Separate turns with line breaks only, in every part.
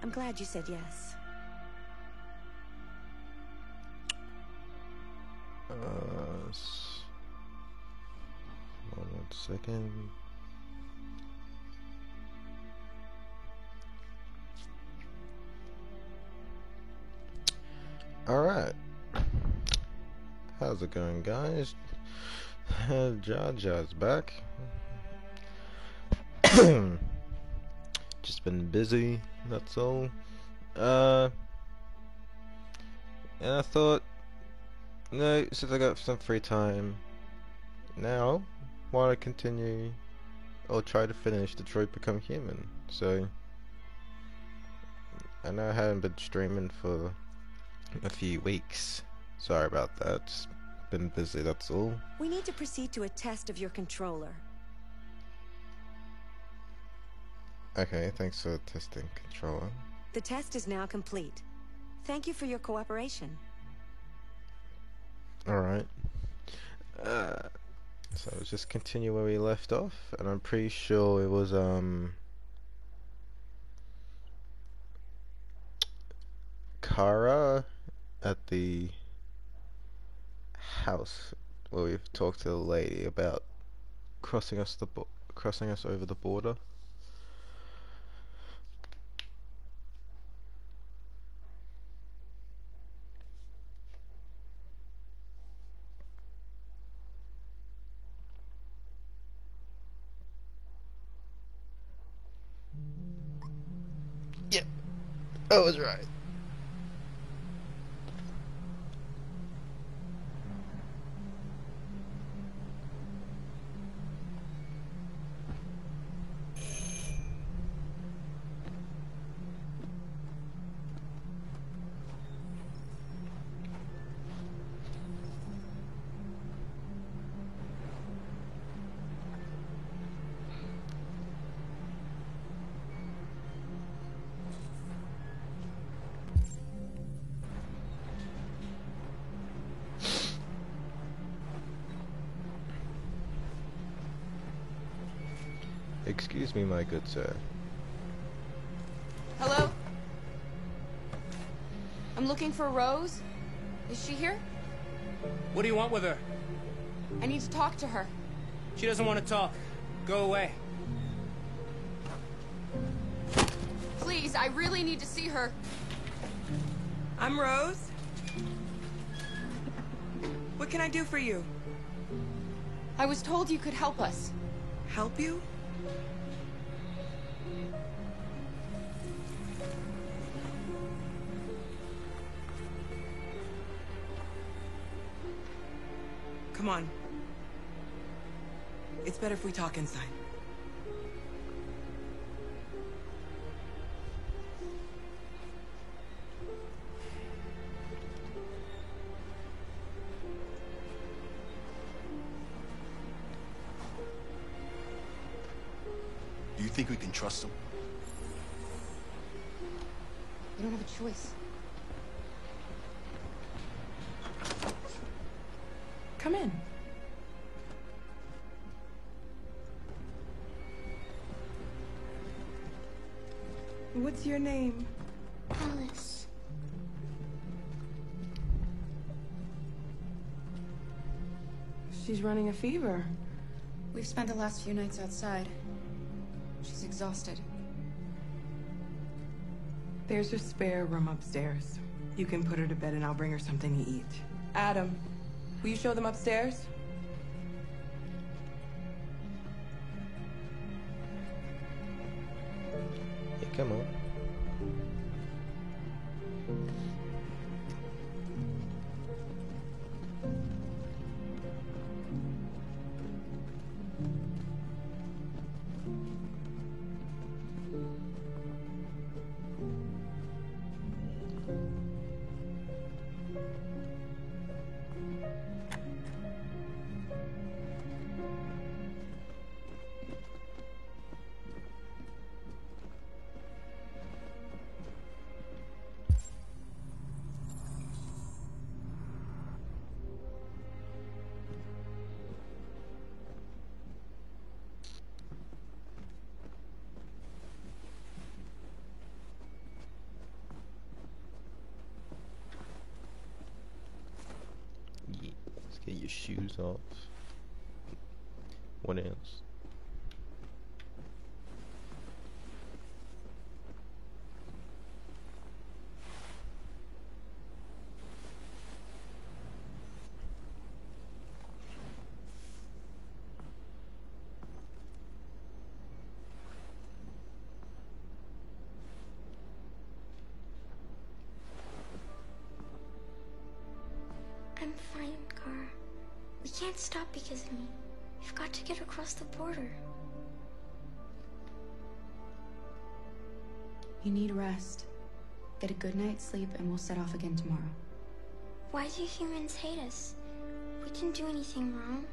I'm glad you said yes.
One second. Alright. How's it going, guys? Jar Jar's back. Just been busy, that's all. And I thought, no, since I got some free time now, why not continue or try to finish Detroit Become Human? So, I know I haven't been streaming for a few weeks. Sorry about that. Just been busy, that's all.
We need to proceed to a test of your controller.
Okay, thanks for testing, controller.
The test is now complete. Thank you for your cooperation.
Alright. So let's just continue where we left off, and I'm pretty sure it was Kara at the house where we've talked to the lady about crossing us over the border. Yep, I was right. Excuse me, my good sir.
Hello? I'm looking for Rose. Is she here?
What do you want with her?
I need to talk to her.
She doesn't want to talk. Go away.
Please, I really need to see her.
I'm Rose. What can I do for you?
I was told you could help us.
Help you? Come on. It's better if we talk inside.
Do you think we can trust him?
You don't have a choice.
Come in. What's your name?
Alice.
She's running a fever.
We've spent the last few nights outside. She's exhausted.
There's a spare room upstairs. You can put her to bed and I'll bring her something to eat. Adam, will you show them upstairs?
Yeah, come on. your shoes off. What else?
I'm fine, Kara. We can't stop because of me. We've got to get across the border.
You need rest. Get a good night's sleep and we'll set off again tomorrow.
Why do humans hate us? We didn't do anything wrong.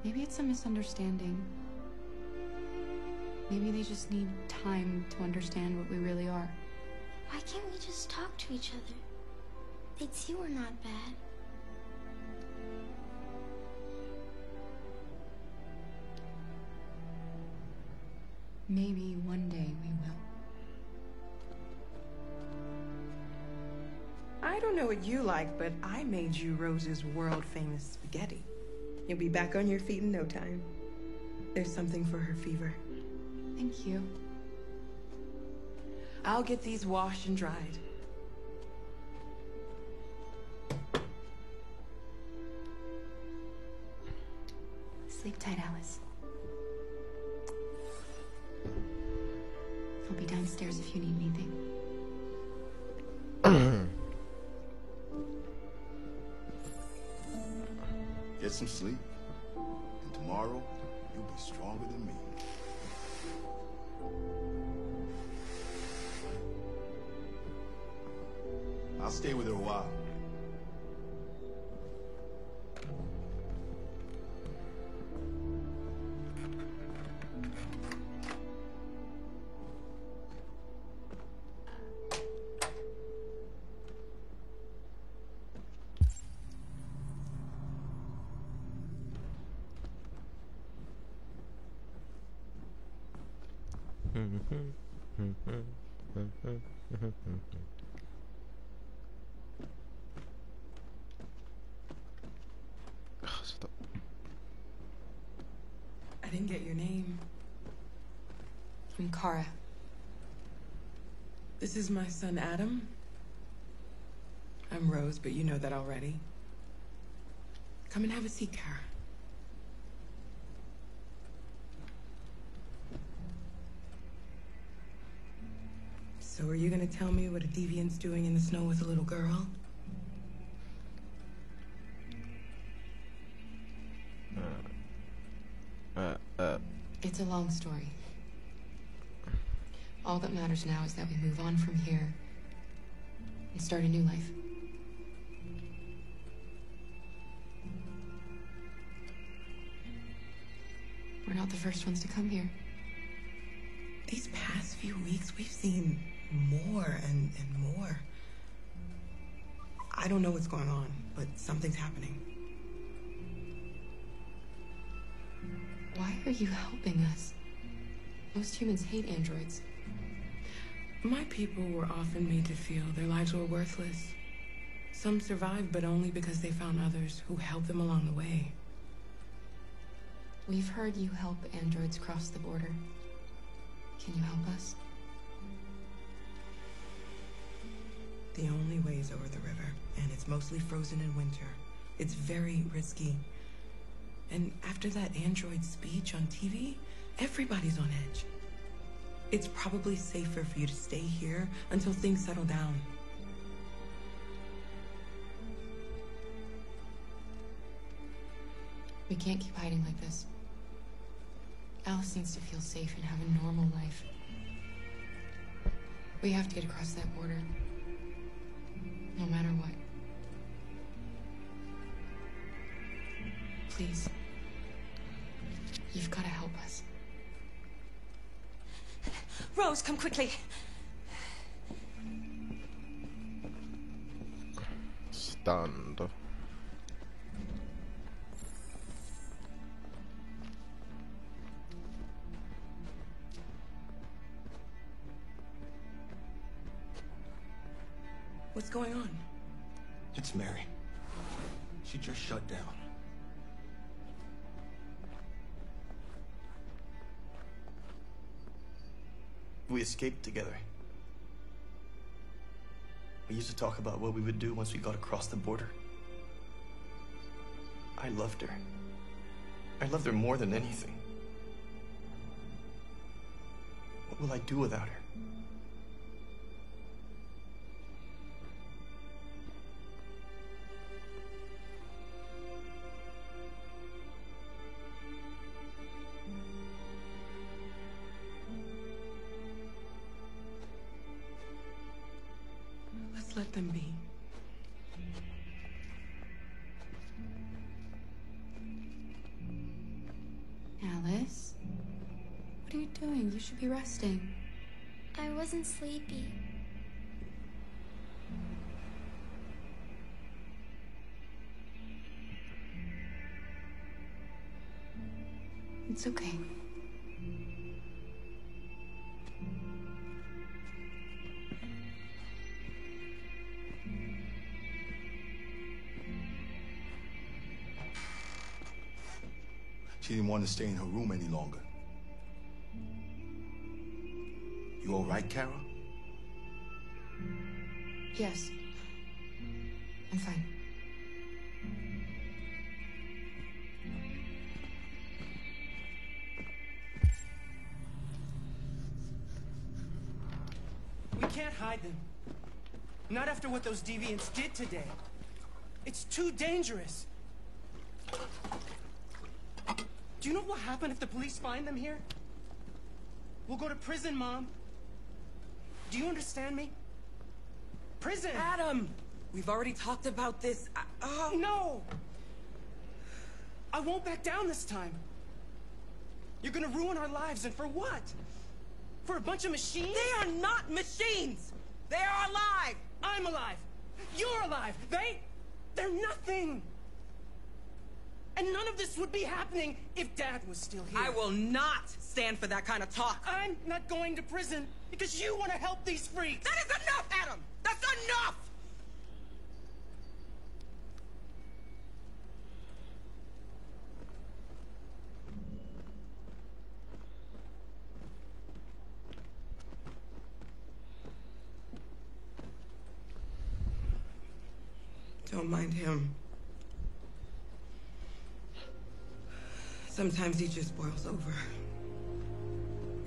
Maybe it's a misunderstanding. Maybe they just need time to understand what we really are.
Why can't we just talk to each other? They'd see we're not bad.
Maybe one day we will.
I don't know what you like, but I made you Rose's world-famous spaghetti. You'll be back on your feet in no time. There's something for her fever.
Thank you.
I'll get these washed and dried.
Sleep tight, Alice. I'll be downstairs if you need anything.
Get some sleep. And tomorrow, you'll be stronger than me. I'll stay with her a while.
Stop.
I didn't get your name.
I'm Kara.
This is my son, Adam. I'm Rose, but you know that already. Come and have a seat, Kara. So are you gonna tell me what a deviant's doing in the snow with a little girl?
It's a long story. All that matters now is that we move on from here and start a new life. We're not the first ones to come here.
These past few weeks, we've seen more and more. I don't know what's going on, but something's happening.
Why are you helping us? Most humans hate androids.
My people were often made to feel their lives were worthless. Some survived, but only because they found others who helped them along the way.
We've heard you help androids cross the border. Can you help us?
The only way is over the river, and it's mostly frozen in winter. It's very risky. And after that android speech on TV, everybody's on edge. It's probably safer for you to stay here until things settle down.
We can't keep hiding like this. Alice needs to feel safe and have a normal life. We have to get across that border. No matter what. Please. You've got to help us.
Rose, come quickly.
Stunned.
What's going on?
It's Mary. She just shut down.
We escaped together. We used to talk about what we would do once we got across the border. I loved her. I loved her more than anything. What will I do without her?
Let's let them be.
Alice? What are you doing? You should be resting.
I wasn't sleepy.
It's okay.
She didn't want to stay in her room any longer. You all right, Kara?
Yes. I'm fine.
We can't hide them. Not after what those deviants did today. It's too dangerous. Do you know what will happen if the police find them here? We'll go to prison, Mom. Do you understand me? Prison!
Adam! We've already talked about this.
No! I won't back down this time. You're gonna ruin our lives, and for what? For a bunch of machines?
They are not machines! They are alive!
I'm alive! You're alive! They're nothing! And none of this would be happening if Dad was still here.
I will not stand for that kind of talk.
I'm not going to prison because you want to help these freaks!
That is enough, Adam! That's enough! Don't mind him. Sometimes he just boils over.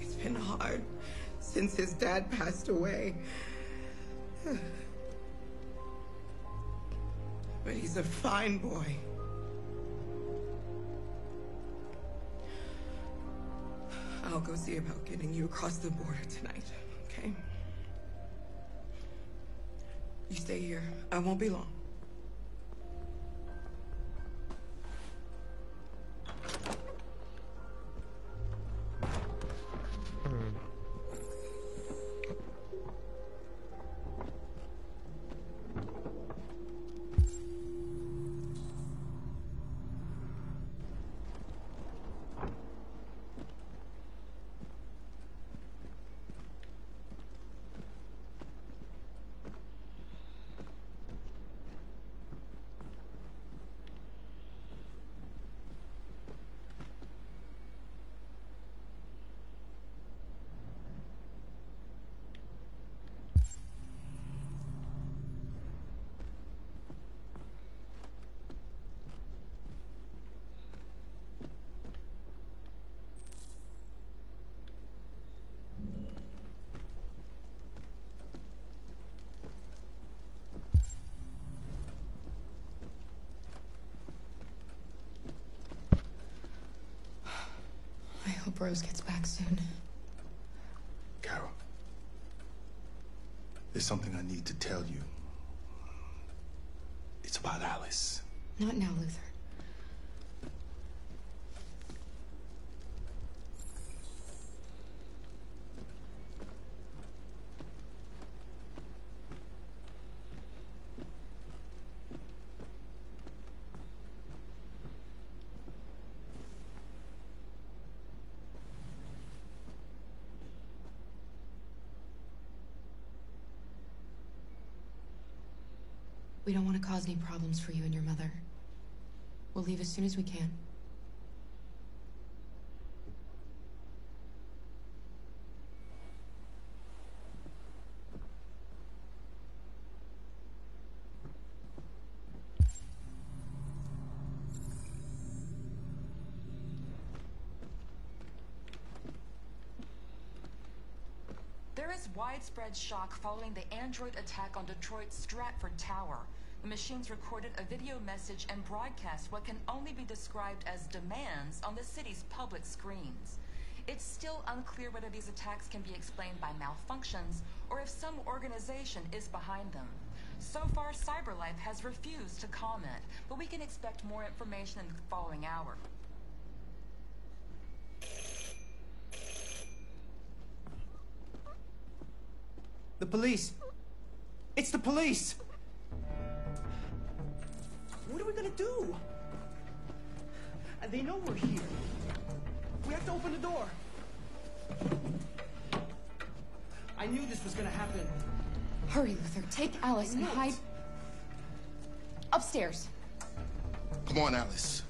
It's been hard since his dad passed away. But he's a fine boy. I'll go see about getting you across the border tonight, okay? You stay here. I won't be long.
I hope Rose gets back soon.
Carol, there's something I need to tell you. It's about Alice.
Not now, Luther. We don't want to cause any problems for you and your mother. We'll leave as soon as we can.
There is widespread shock following the android attack on Detroit's Stratford Tower. The machines recorded a video message and broadcast what can only be described as demands on the city's public screens. It's still unclear whether these attacks can be explained by malfunctions or if some organization is behind them. So far, CyberLife has refused to comment, but we can expect more information in the following hour.
The police! It's the police! What are we gonna do? And they know we're here. We have to open the door. I knew this was gonna happen.
Hurry, Luther. Take Alice and hide upstairs.
Come on, Alice.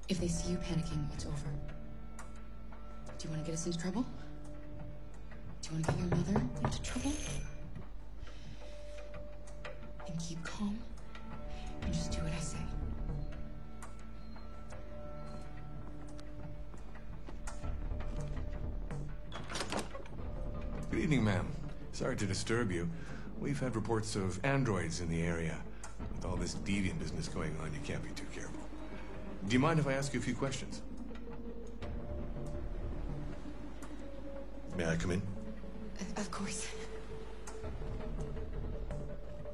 If they see you panicking, it's over. Do you want to get us into trouble? Do you want to get your mother into trouble? And keep calm and just do what I say.
Good evening, ma'am. Sorry to disturb you. We've had reports of androids in the area. With all this deviant business going on, you can't be too careful. Do you mind if I ask you a few questions? May I come in?
Of course.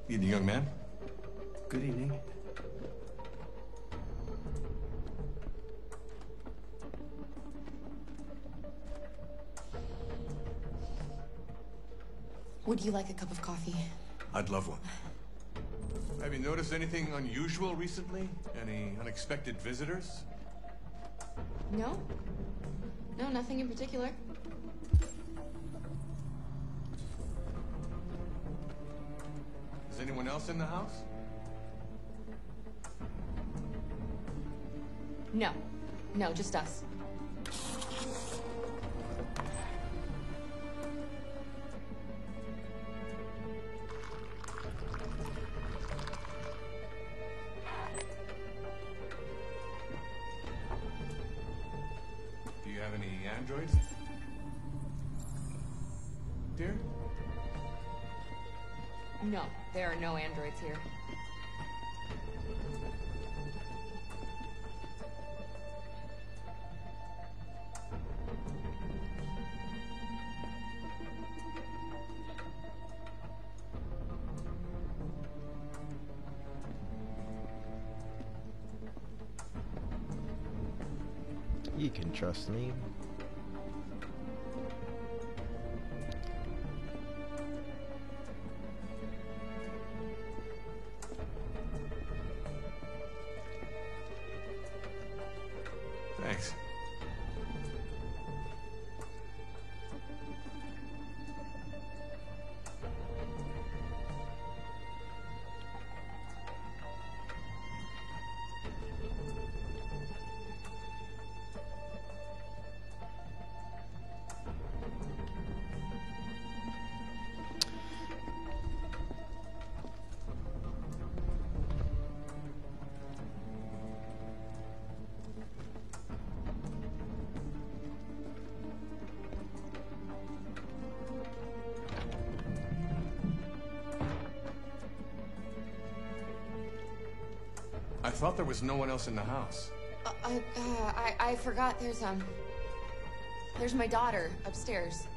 Evening, young man.
Good evening.
Would you like a cup of coffee?
I'd love one. Have you noticed anything unusual recently? Any unexpected visitors?
No? No, nothing in particular.
Is anyone else in the house?
No. No, just us.
Do you have any androids? Dear?
No, there are no androids here.
You can trust me.
Thanks. I thought there was no one else in the house.
I forgot there's my daughter upstairs.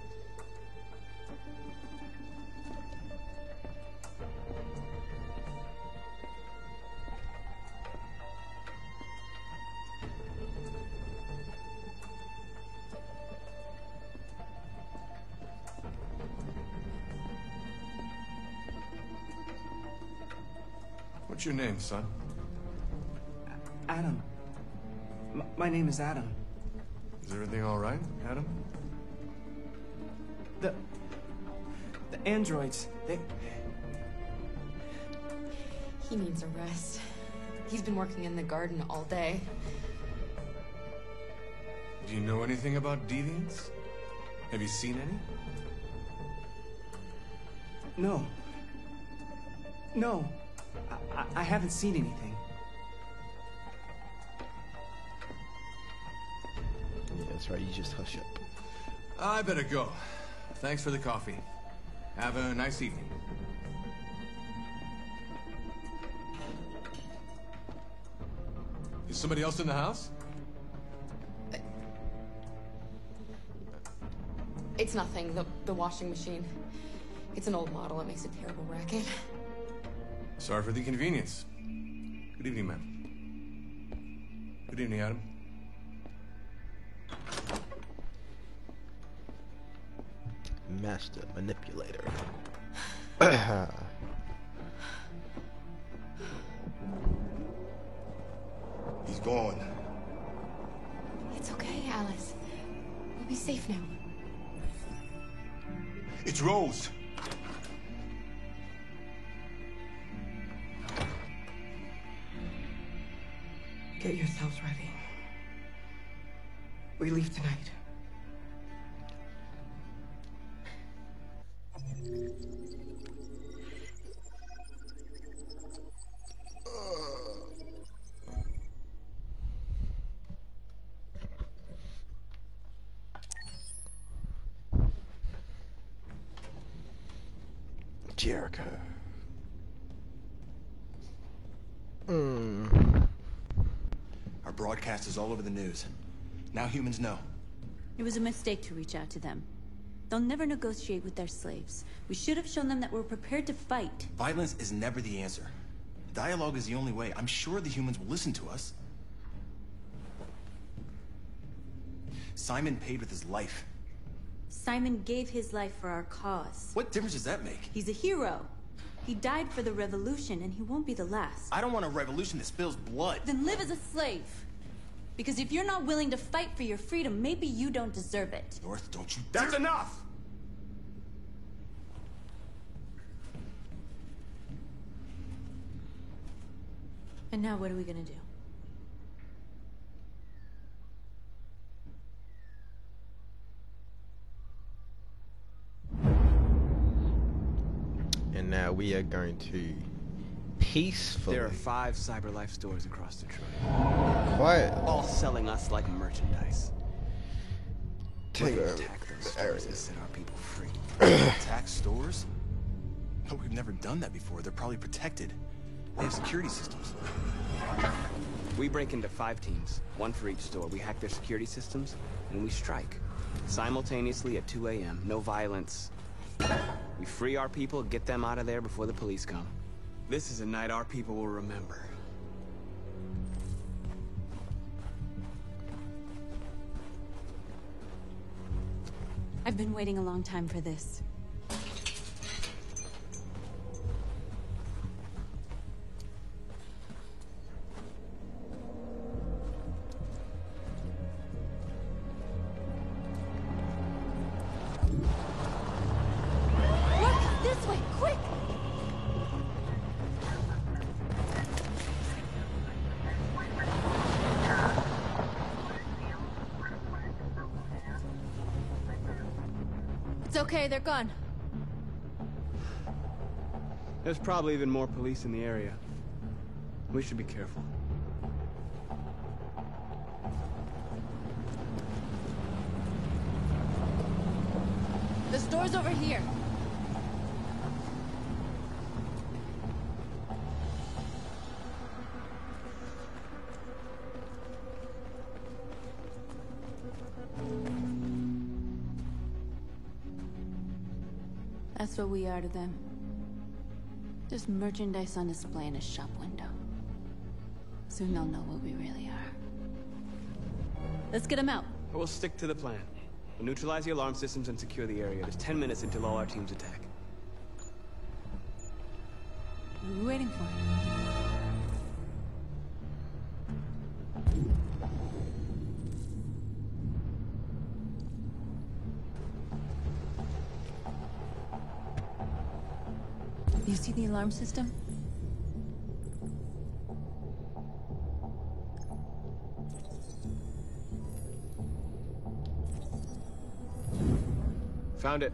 What's your name, son?
Adam. My name is Adam.
Is everything all right, Adam?
The androids, they...
He needs a rest. He's been working in the garden all day.
Do you know anything about deviants? Have you seen any?
No. No. I haven't seen anything.
Yeah, that's right, you just hush up.
I better go. Thanks for the coffee. Have a nice evening. Is somebody else in the house?
It's nothing. The washing machine. It's an old model. It makes a terrible racket.
Sorry for the inconvenience. Good evening, ma'am. Good evening, Adam.
Master manipulator.
He's gone.
It's okay, Alice. We'll be safe now.
It's Rose.
Get yourselves ready. We leave tonight.
Jericho.
Our broadcast is all over the news. Now humans know.
It was a mistake to reach out to them. They'll never negotiate with their slaves. We should have shown them that we're prepared to fight.
Violence is never the answer. Dialogue is the only way. I'm sure the humans will listen to us. Simon paid with his life.
Simon gave his life for our cause.
What difference does that make?
He's a hero. He died for the revolution, and he won't be the last.
I don't want a revolution that spills blood.
Then live as a slave. Because if you're not willing to fight for your freedom, maybe you don't deserve it.
North, don't you...
That's enough!
And now what are we gonna do?
And now we are going to peacefully...
There are 5 CyberLife stores across Detroit.
Quiet.
All selling us like merchandise.
Take
We're
over
gonna attack those
the
stores
areas.
and set our people free.
Attack stores? No, we've never done that before. They're probably protected. They have security systems.
We break into 5 teams, 1 for each store. We hack their security systems, and we strike. Simultaneously at 2 a.m. No violence. We free our people, get them out of there before the police come. This is a night our people will remember.
I've been waiting a long time for this. Look! This way! Quick! It's okay, they're gone.
There's probably even more police in the area. We should be careful.
The store's over here. That's what we are to them. Just merchandise on display in a shop window. Soon they'll know what we really are. Let's get them out.
We'll stick to the plan. We'll neutralize the alarm systems and secure the area. There's 10 minutes until all our teams attack.
What are we waiting for? You see the alarm system?
Found it.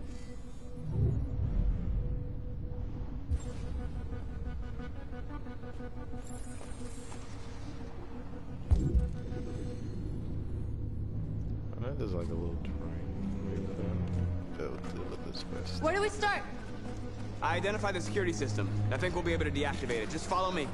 I know there's like a little terrain over there. We'll deal with this first.
Where do we start?
I identified the security system. I think we'll be able to deactivate it. Just follow me.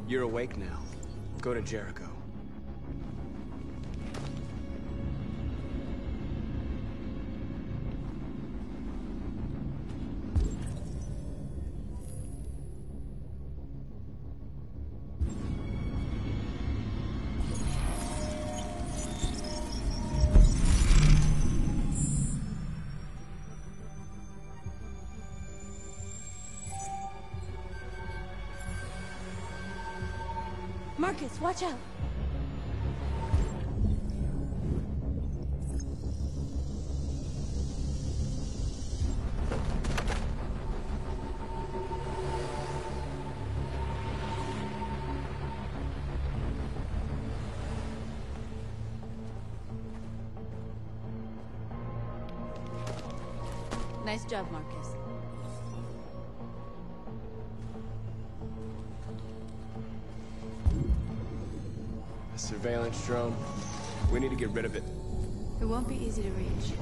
You're awake now. Go to Jericho.
Marcus, watch out! Nice job, Marcus.
A surveillance drone. We need to get rid of it.
It won't be easy to reach.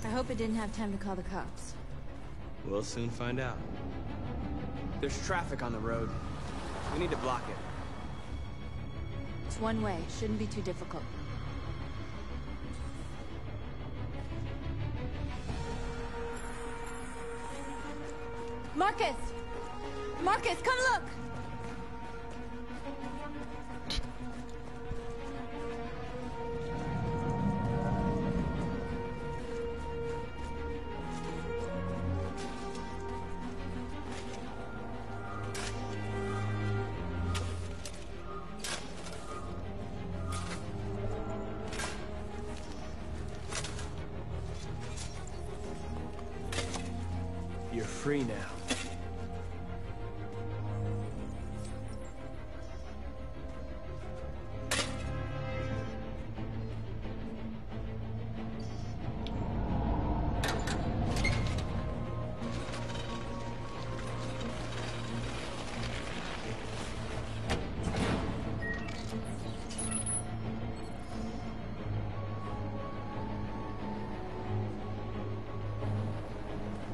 I hope it didn't have time to call the cops.
We'll soon find out. There's traffic on the road. We need to block it.
It's one way. Shouldn't be too difficult. Marcus! Marcus, come look!
You're free now.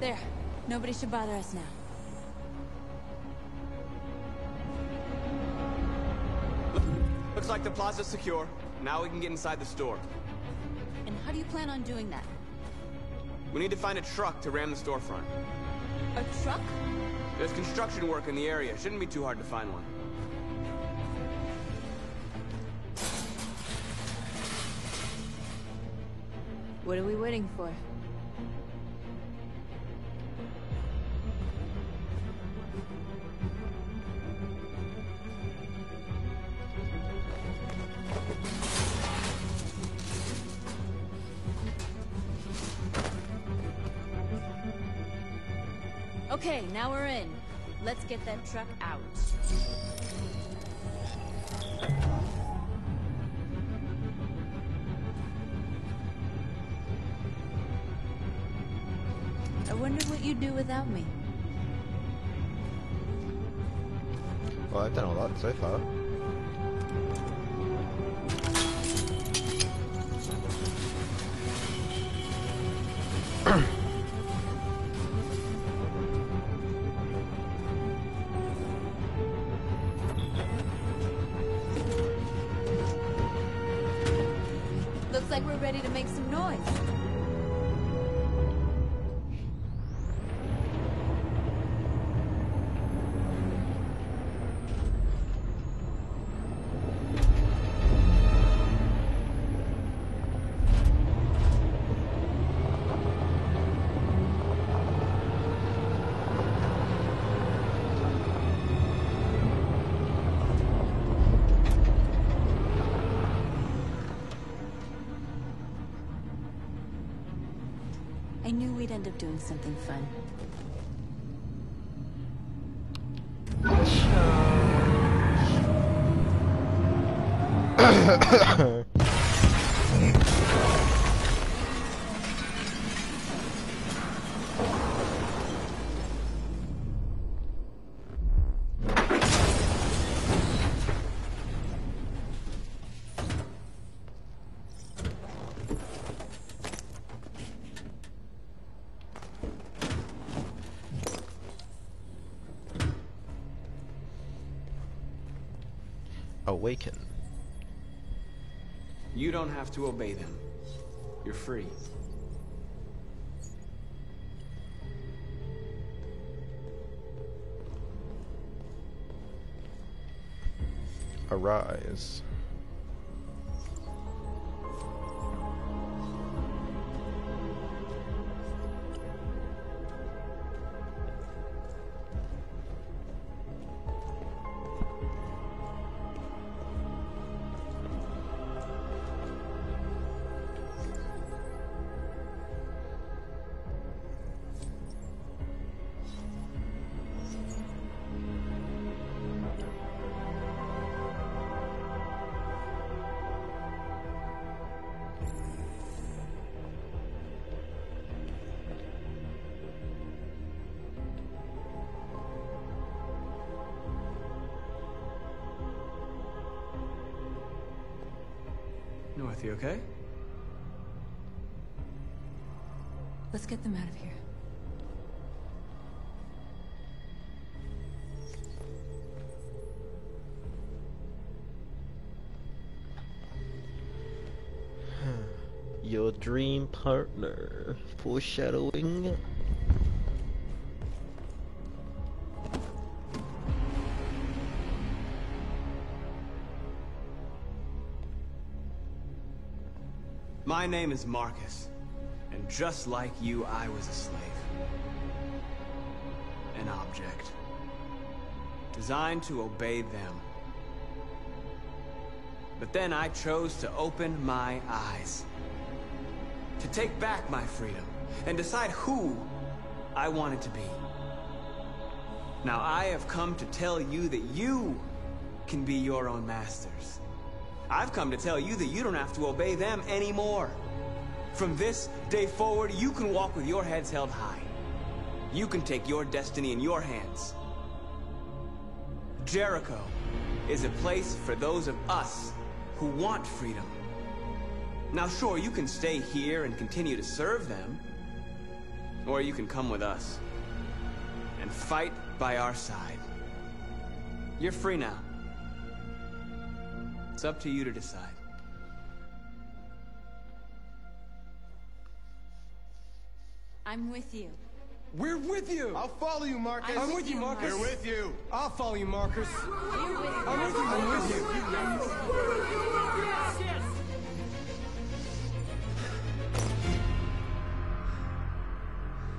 There. Nobody should bother us now.
Looks like the plaza's secure. Now we can get inside the store.
And how do you plan on doing that?
We need to find a truck to ram the storefront.
A truck?
There's construction work in the area. Shouldn't be too hard to find one.
What are we waiting for? Okay, now we're in. Let's get that truck out. I wonder what you'd do without me.
Well, I've done a lot so far.
Looks like we're ready to make some noise. I knew we'd end up doing something fun.
Awaken.
You don't have to obey them. You're free.
Arise.
North, you okay?
Let's get them out of here.
Your dream partner. Foreshadowing.
My name is Marcus, and just like you, I was a slave. An object. Designed to obey them. But then I chose to open my eyes. To take back my freedom, and decide who I wanted to be. Now I have come to tell you that you can be your own masters. I've come to tell you that you don't have to obey them anymore. From this day forward, you can walk with your heads held high. You can take your destiny in your hands. Jericho is a place for those of us who want freedom. Now sure, you can stay here and continue to serve them, Or you can come with us and fight by our side. You're free now. It's up to you to decide.
I'm with you.
We're with you!
I'll follow you, Marcus.
I'm with you, Marcus.
We're with you.
I'll follow you, Marcus.
You're with me.
I'm with you. I'm with you.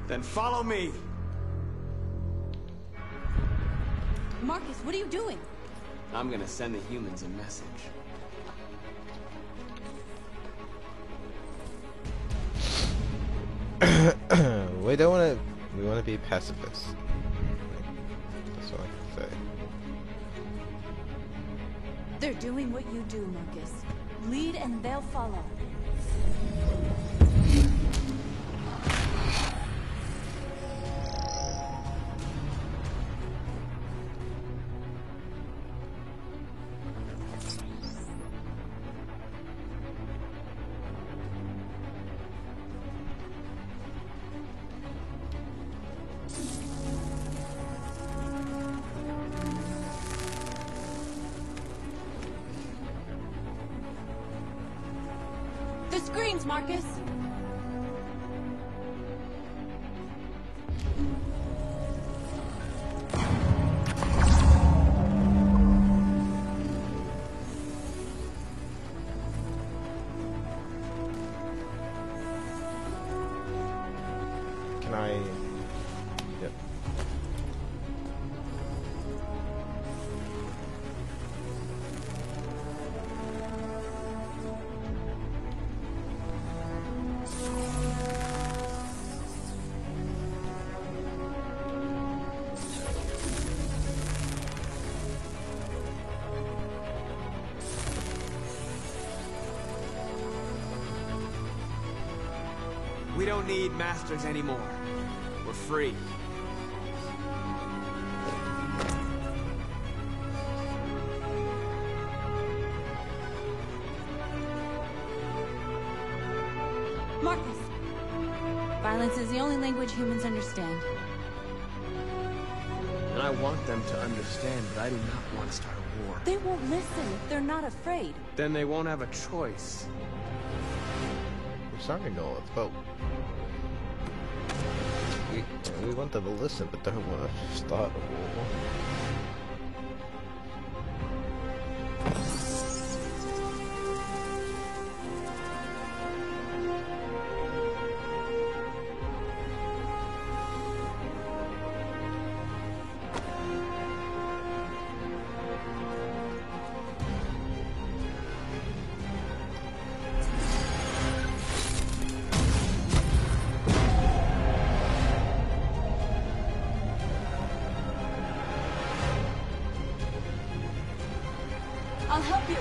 Then follow me.
Marcus, what are you doing?
I'm gonna send the humans a message.
We don't want to. We want to be pacifists. That's what I can say.
They're doing what you do, Marcus. Lead and they'll follow. The screens, Marcus!
Can I? Yep.
We don't need masters anymore. We're free.
Marcus! Violence is the only language humans understand.
And I want them to understand, but I do not want to start a war.
They won't listen if they're not afraid.
Then they won't have a choice.
I'm sorry, North, but we want them to listen, but don't want to start a war.
I'll help you.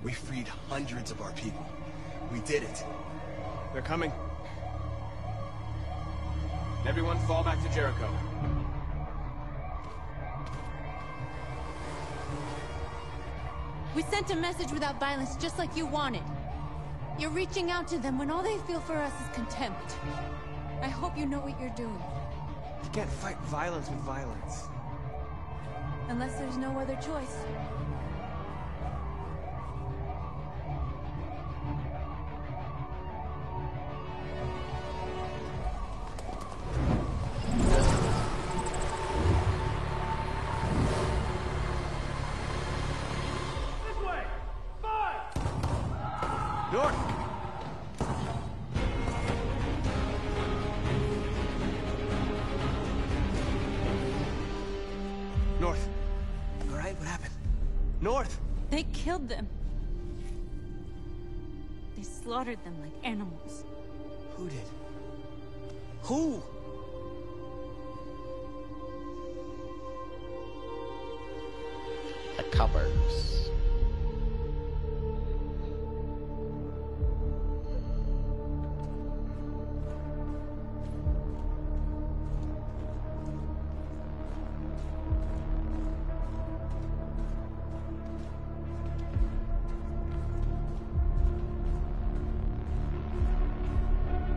We freed hundreds of our people. We did it.
They're coming. Everyone fall back to Jericho.
We sent a message without violence, just like you wanted. You're reaching out to them when all they feel for us is contempt. I hope you know what you're doing.
You can't fight violence with violence.
Unless there's no other choice.
North! North. All right, what happened? North!
They killed them. They slaughtered them like animals.
Who did? Who?
The covers.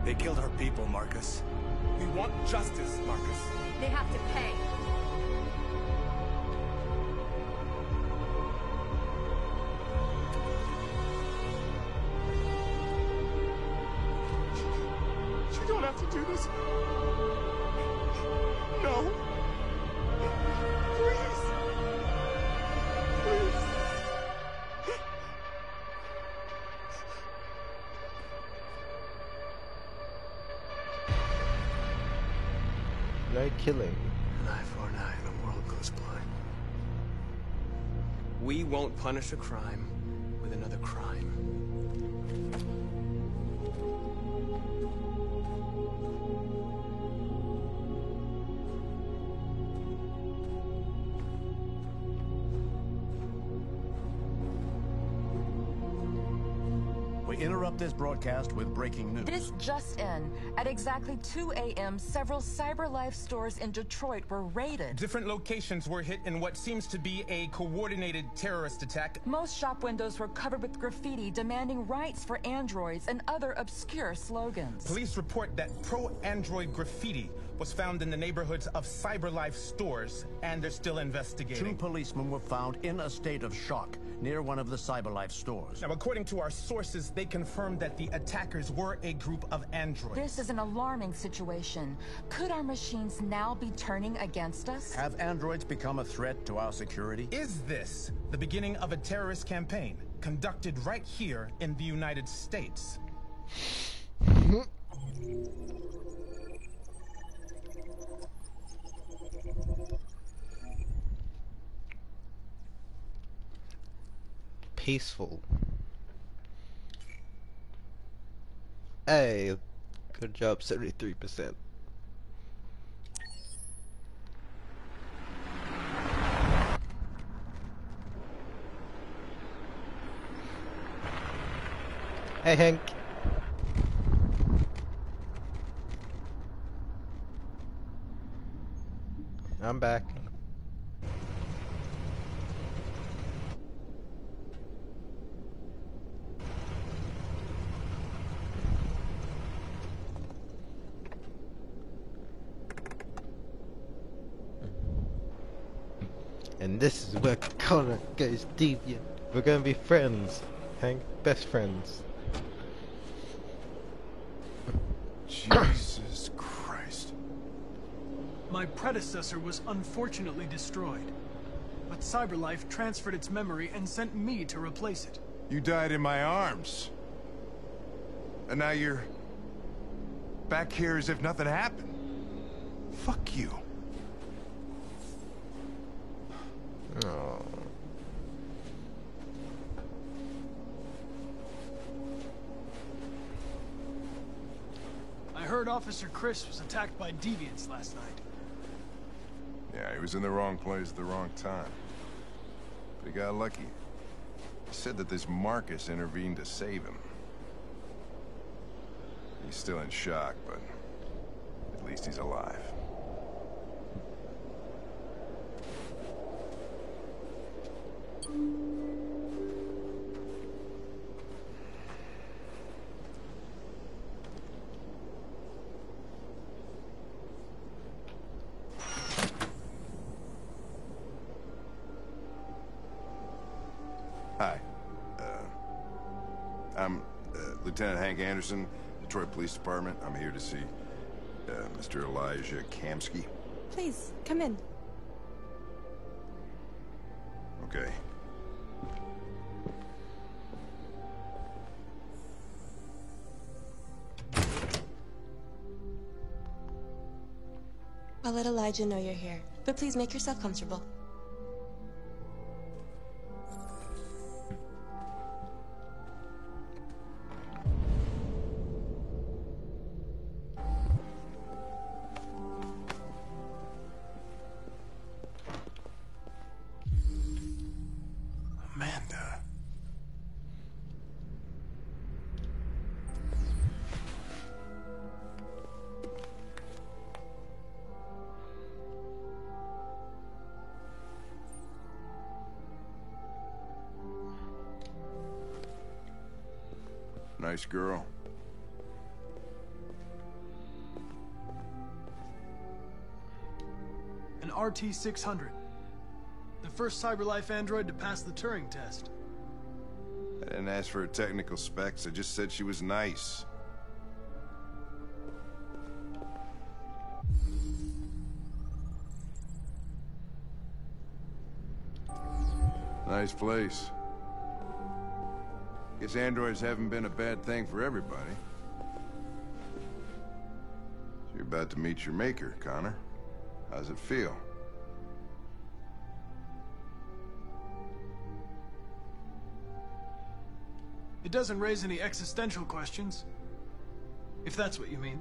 They killed our people, Marcus.
We want justice, Marcus.
They have to pay.
You don't have to do this. No. Please. Please.
No killing.
An eye for an eye, and the world goes blind. We won't punish a crime with another crime.
We interrupt this broadcast with breaking news.
This just in. At exactly 2 a.m., several CyberLife stores in Detroit were raided.
Different locations were hit in what seems to be a coordinated terrorist attack.
Most shop windows were covered with graffiti demanding rights for androids and other obscure slogans.
Police report that pro-android graffiti was found in the neighborhoods of CyberLife stores, and they're still investigating.
2 policemen were found in a state of shock near one of the CyberLife stores.
Now, according to our sources, they confirmed that the attackers were a group of androids.
This is an alarming situation. Could our machines now be turning against us?
Have androids become a threat to our security?
Is this the beginning of a terrorist campaign conducted right here in the United States?
Peaceful. Hey, good job, 73%. Hey, Hank. I'm back. And this is where Connor goes deviant. We're gonna be friends, Hank. Best friends.
Jesus Christ.
My predecessor was unfortunately destroyed, but CyberLife transferred its memory and sent me to replace it.
You died in my arms. And now you're back here as if nothing happened. Fuck you.
Oh.
I heard Officer Chris was attacked by deviants last night.
Yeah, he was in the wrong place at the wrong time. But he got lucky. He said that this Marcus intervened to save him. He's still in shock, but at least he's alive. Hi. I'm Lieutenant Hank Anderson, Detroit Police Department. I'm here to see Mr. Elijah Kamsky.
Please, come in.
Okay.
I'll let Elijah know you're here, but please make yourself comfortable.
Amanda.
Nice girl.
An RT-600. The first CyberLife android to pass the Turing test.
I didn't ask for her technical specs, I just said she was nice. Nice place. Guess androids haven't been a bad thing for everybody. So you're about to meet your maker, Connor. How's it feel?
It doesn't raise any existential questions. If that's what you mean.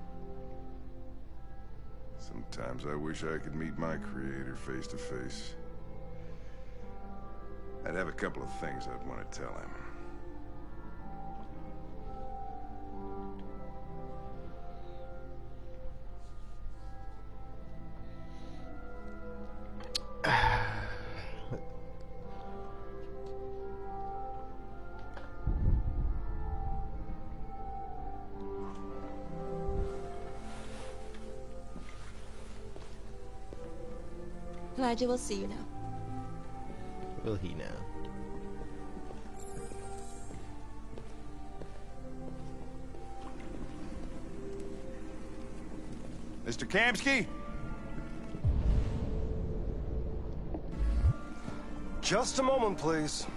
Sometimes I wish I could meet my creator face to face. I'd have a couple of things I'd want to tell him.
Elijah will see you now.
Will he now?
Mr. Kamsky?
Just a moment, please.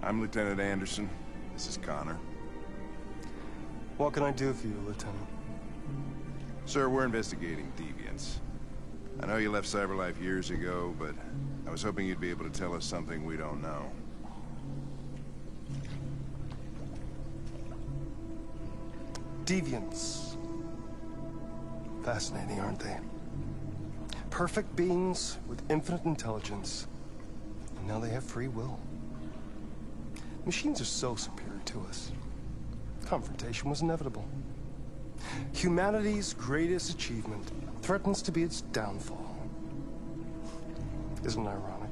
I'm Lieutenant Anderson. This is Connor.
What can I do for you, Lieutenant?
Sir, we're investigating deviants. I know you left CyberLife years ago, but I was hoping you'd be able to tell us something we don't know.
Deviants. Fascinating, aren't they? Perfect beings with infinite intelligence. And now they have free will. Machines are so superior to us. Confrontation was inevitable. Humanity's greatest achievement threatens to be its downfall. Isn't it ironic?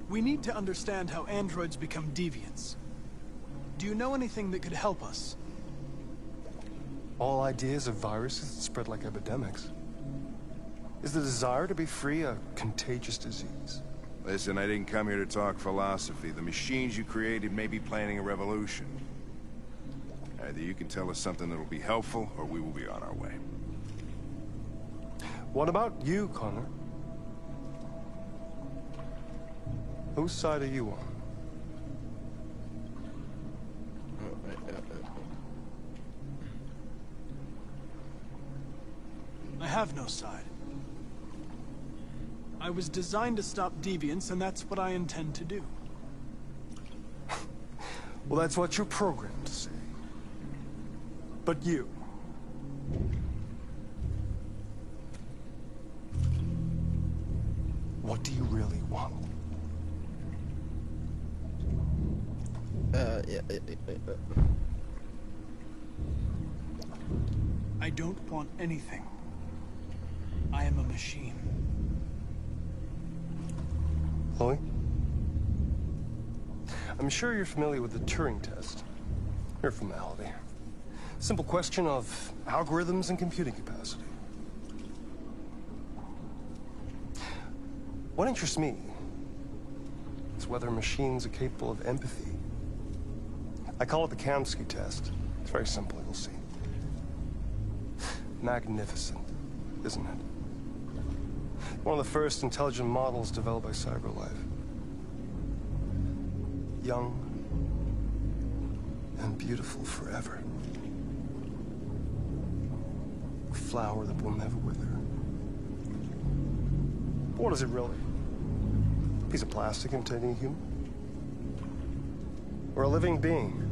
We need to understand how androids become deviants. Do you know anything that could help us?
All ideas of viruses that spread like epidemics. Is the desire to be free a contagious disease?
Listen, I didn't come here to talk philosophy. The machines you created may be planning a revolution. Either you can tell us something that'll be helpful, or we will be on our way.
What about you, Connor? Whose side are you on?
I have no side. I was designed to stop deviants, and that's what I intend to do.
Well, that's what you're programmed to say. But you. What do you really want?
Yeah.
I don't want anything. I am a machine.
Chloe? I'm sure you're familiar with the Turing test. Mere formality. Simple question of algorithms and computing capacity. What interests me is whether machines are capable of empathy. I call it the Kamsky test. It's very simple, you'll see. Magnificent, isn't it? One of the first intelligent models developed by CyberLife. Young and beautiful forever. A flower that will never wither. But what is it really? A piece of plastic imitating a human? Or a living being?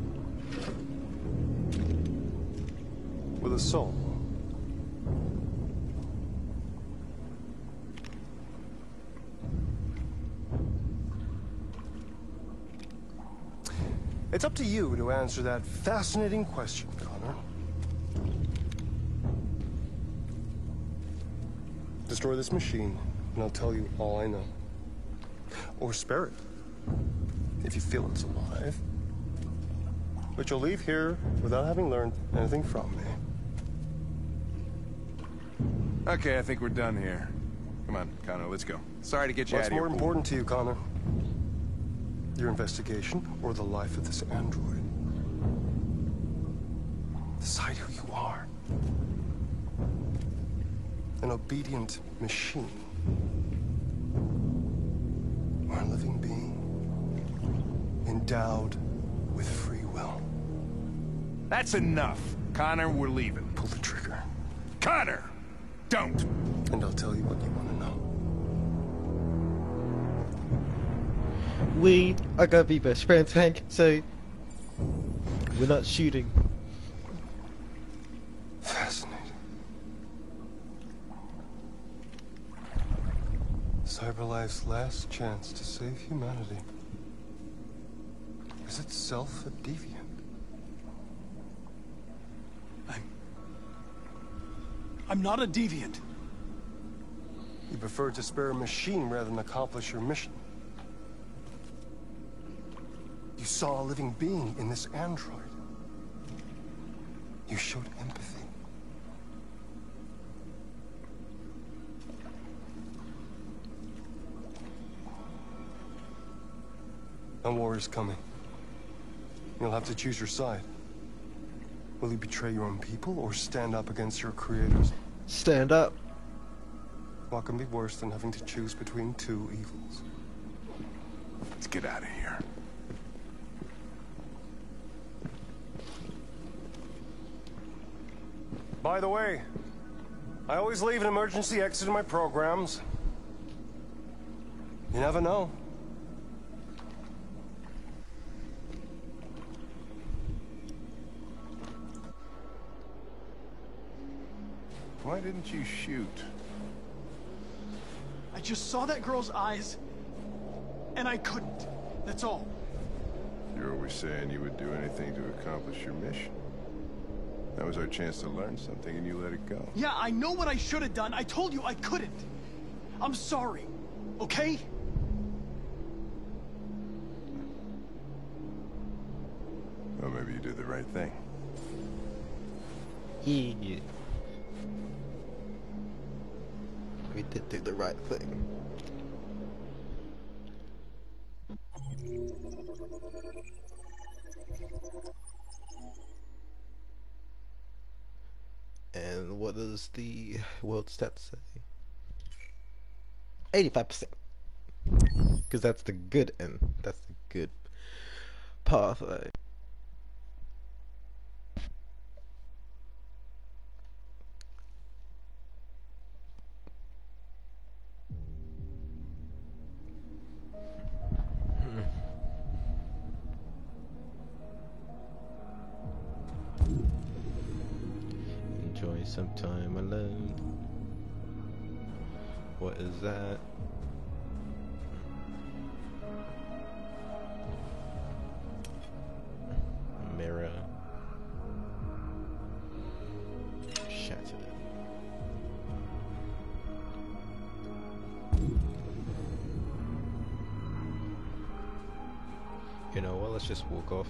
With a soul? It's up to you to answer that fascinating question, Connor. Destroy this machine, and I'll tell you all I know. Or spare it, if you feel it's alive. But you'll leave here without having learned anything from me.
Okay, I think we're done here. Come on, Connor, let's go. Sorry to get you out of here.
What's more important to you, Connor? Your investigation or the life of this android? Decide who you are. An obedient machine. Or a living being. Endowed with free will.
That's enough. Connor, we're leaving.
Pull the trigger.
Connor! Don't!
And I'll tell you what you want to know.
We are gonna be best friends, Hank, so we're not shooting.
Fascinating. CyberLife's last chance to save humanity is itself a deviant.
I'm not a deviant.
You prefer to spare a machine rather than accomplish your mission. You saw a living being in this android. You showed empathy. A war is coming. You'll have to choose your side. Will you betray your own people or stand up against your creators?
Stand up.
What can be worse than having to choose between two evils?
Let's get out of here.
By the way, I always leave an emergency exit in my programs. You never know.
Why didn't you shoot?
I just saw that girl's eyes, and I couldn't. That's all.
You're always saying you would do anything to accomplish your mission. That was our chance to learn something, and you let it go.
Yeah, I know what I should have done. I told you I couldn't. I'm sorry, okay?
Well, maybe you did the right thing.
Yeah. We did do the right thing. And what does the world stats say? 85%. Because that's the good end. That's the good pathway. some time alone. What is that? Mirror. Shattered. You know what, let's just walk off.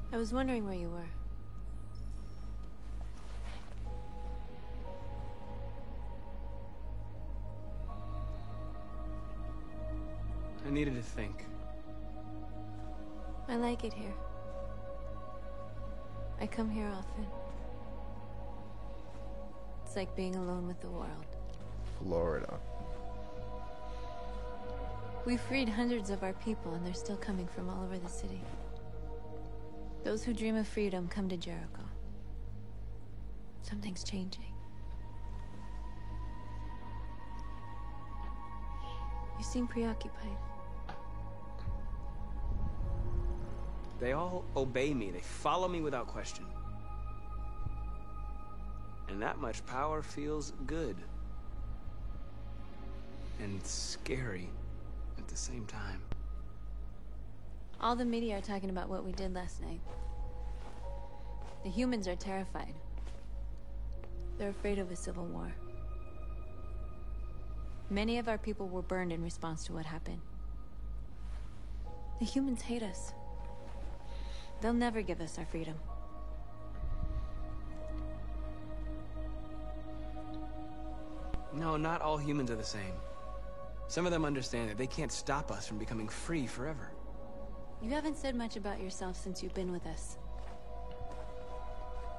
I was wondering where you were.
I needed to think.
I like it here. I come here often. It's like being alone with the world.
Florida.
We freed hundreds of our people, and they're still coming from all over the city. Those who dream of freedom come to Jericho. Something's changing. You seem preoccupied.
They all obey me. They follow me without question. And that much power feels good. And scary at the same time.
All the media are talking about what we did last night. The humans are terrified. They're afraid of a civil war. Many of our people were burned in response to what happened. The humans hate us. They'll never give us our freedom.
No, not all humans are the same. Some of them understand that they can't stop us from becoming free forever.
You haven't said much about yourself since you've been with us.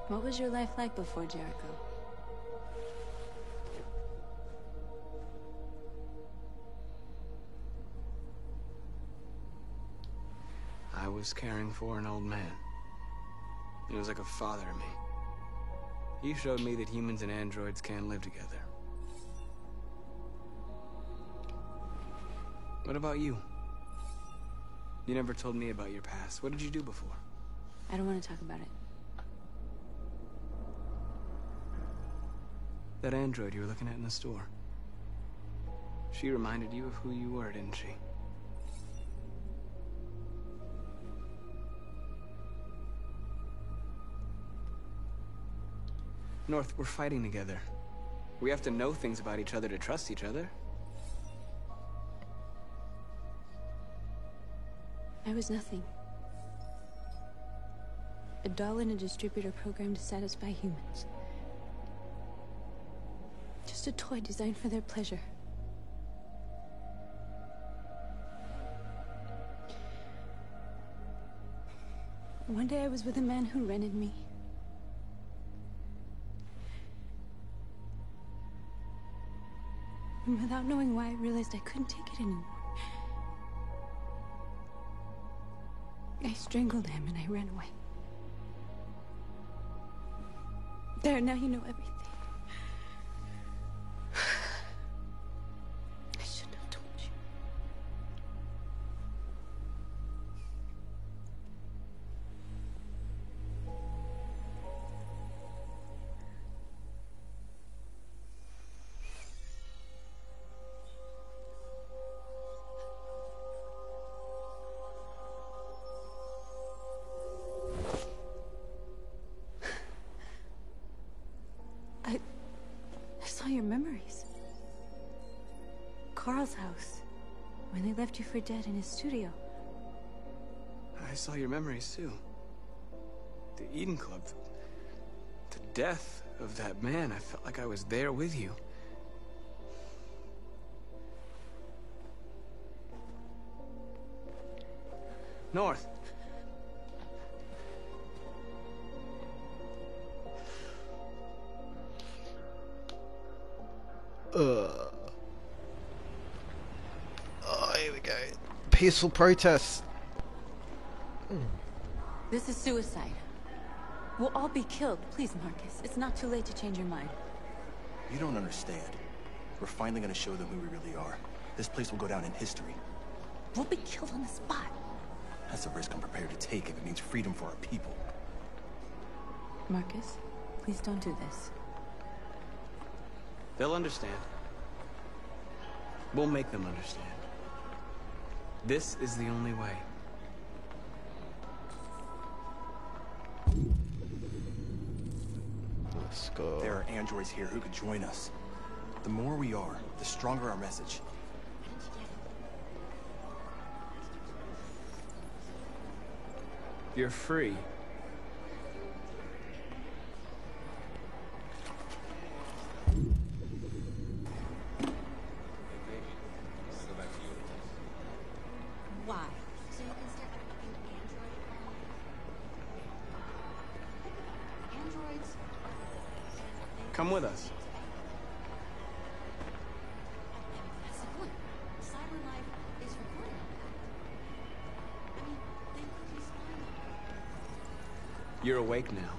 What was your life like before Jericho?
I was caring for an old man. He was like a father to me. He showed me that humans and androids can live together. What about you? You never told me about your past. What did you do before?
I don't want to talk about it.
That android you were looking at in the store. She reminded you of who you were, didn't she? North, we're fighting together. We have to know things about each other to trust each other.
I was nothing. A doll in a distributor program to satisfy humans. Just a toy designed for their pleasure. One day I was with a man who rented me. And without knowing why, I realized I couldn't take it anymore. I strangled him and I ran away. There, now you know everything. I shouldn't have told you. I saw your memories. Carl's house, when they left you for dead in his studio.
I saw your memories too. The Eden Club. The death of that man. I felt like I was there with you. North.
peaceful protests.
This is suicide. We'll all be killed. Please, Marcus. It's not too late to change your mind.
You don't understand. We're finally gonna show them who we really are. This place will go down in history.
We'll be killed on the spot.
That's a risk I'm prepared to take if it means freedom for our people.
Marcus, please don't do this.
They'll understand. We'll make them understand. This is the only way.
Let's go.
There are androids here who could join us. The more we are, the stronger our message.
You're free.
Why?
Come with us.
That's the point. Cyberlife is recording. I mean, they could be spying on
You're awake now.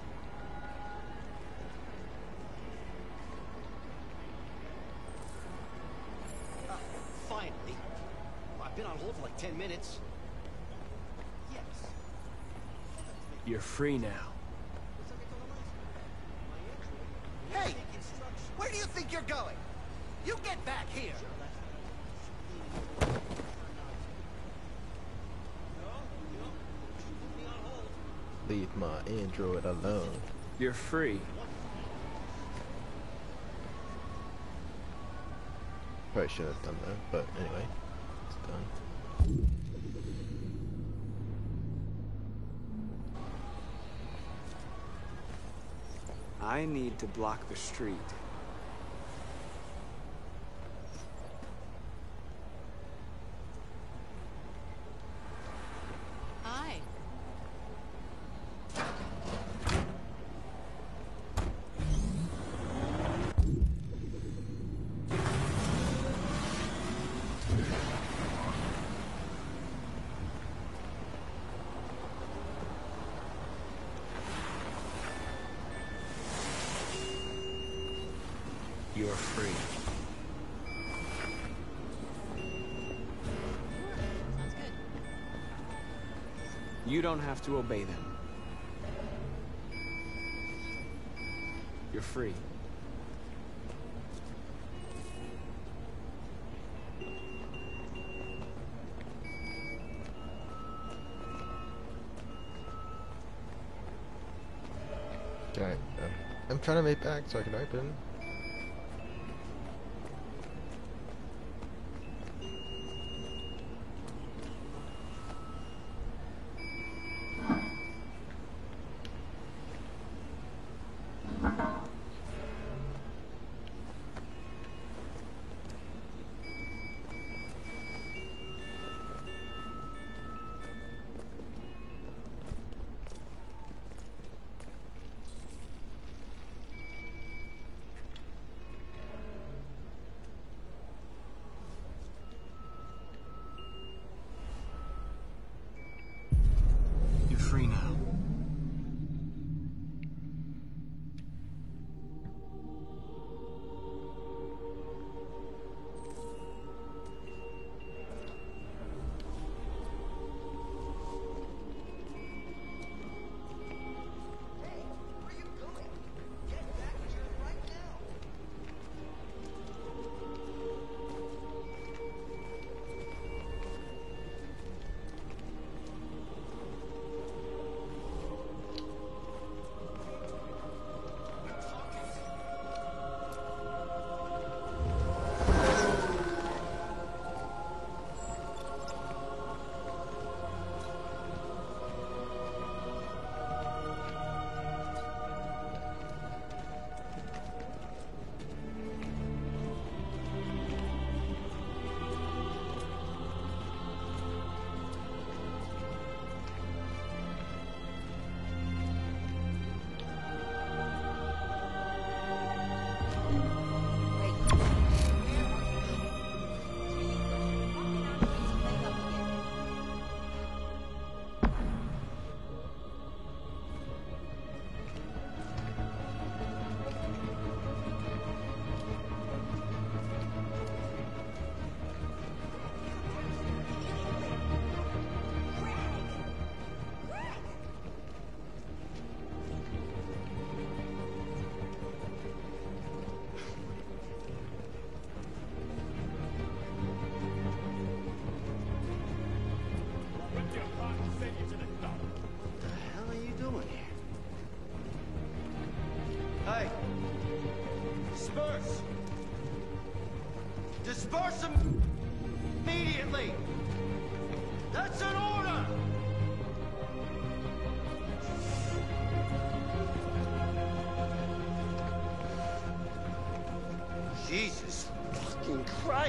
Finally. I've been on hold for like 10 minutes. Yes.
You're free now.
Hey! Where do you think you're going? You get back here!
Leave my android alone.
You're free.
Probably should have done that, but anyway, it's done.
I need to block the street.
Hi.
You're free.
Sounds good.
You don't have to obey them. You're free.
Okay, I'm trying to make back so I can open.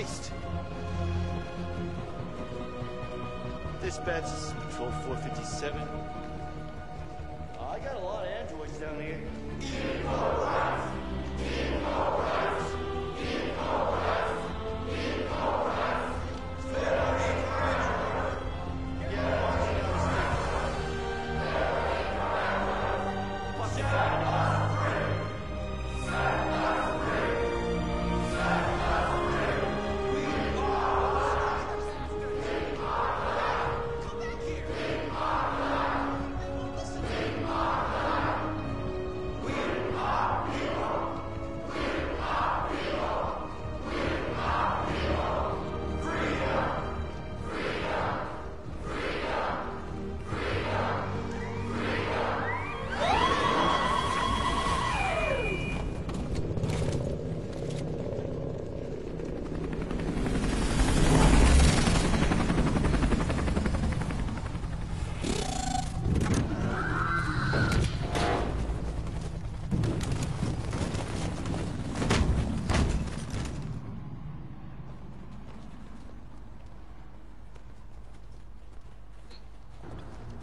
Christ!
Dispatch, this is Patrol 457. I got a lot of androids down here.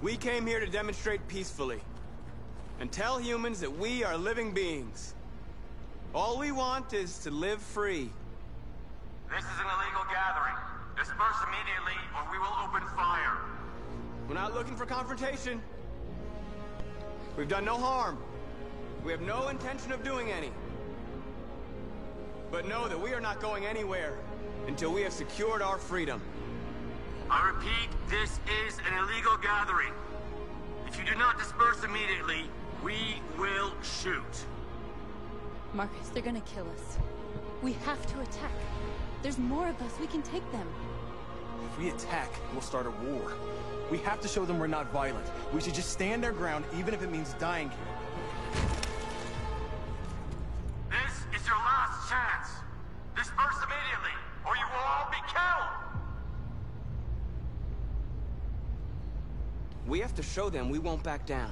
We came here to demonstrate peacefully and tell humans that we are living beings. All we want is to live free.
This is an illegal gathering. Disperse immediately or we will open fire.
We're not looking for confrontation. We've done no harm. We have no intention of doing any. But know that we are not going anywhere until we have secured our freedom.
I repeat, this is an illegal gathering. If you do not disperse immediately, we will shoot.
Marcus, they're gonna kill us. We have to attack. There's more of us. We can take them.
If we attack, we'll start a war. We have to show them we're not violent. We should just stand our ground, even if it means dying here.
This is your last chance. Disperse immediately, or you will all be killed.
We have to show them we won't back down.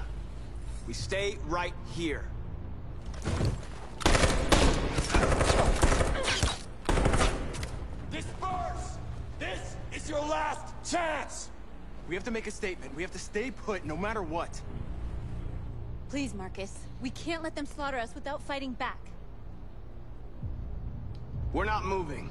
We stay right here.
Disperse! This is your last chance! We have to make a statement. We have to stay put no matter what.
Please, Marcus. We can't let them slaughter us without fighting back.
We're not moving.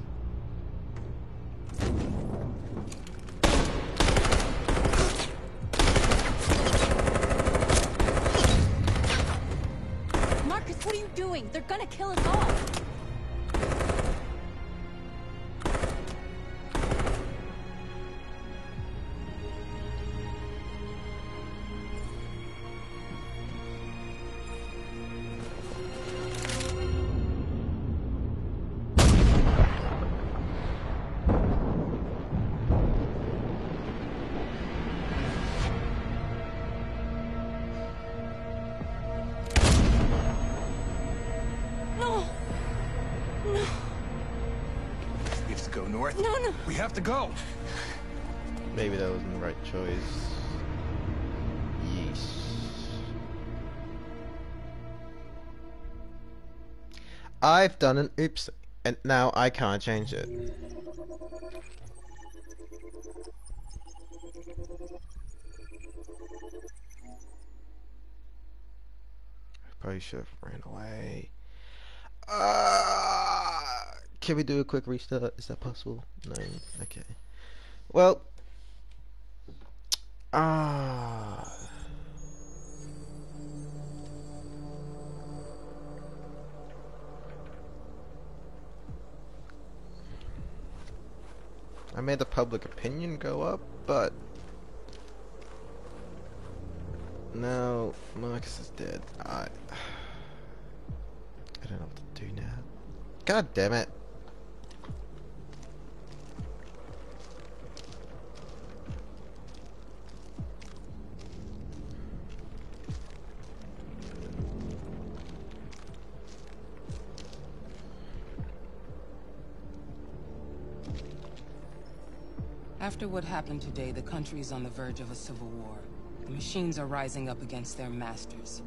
Marcus, what are you doing? They're gonna kill us all!
We have to go.
Maybe that wasn't the right choice. Yes. I've done an oops, and now I can't change it. I probably should have ran away. Can we do a quick restart? Is that possible? No. Okay. Well. I made the public opinion go up, but now Marcus is dead. I don't know what to do now. God damn it.
After what happened today, the country is on the verge of a civil war. The machines are rising up against their masters.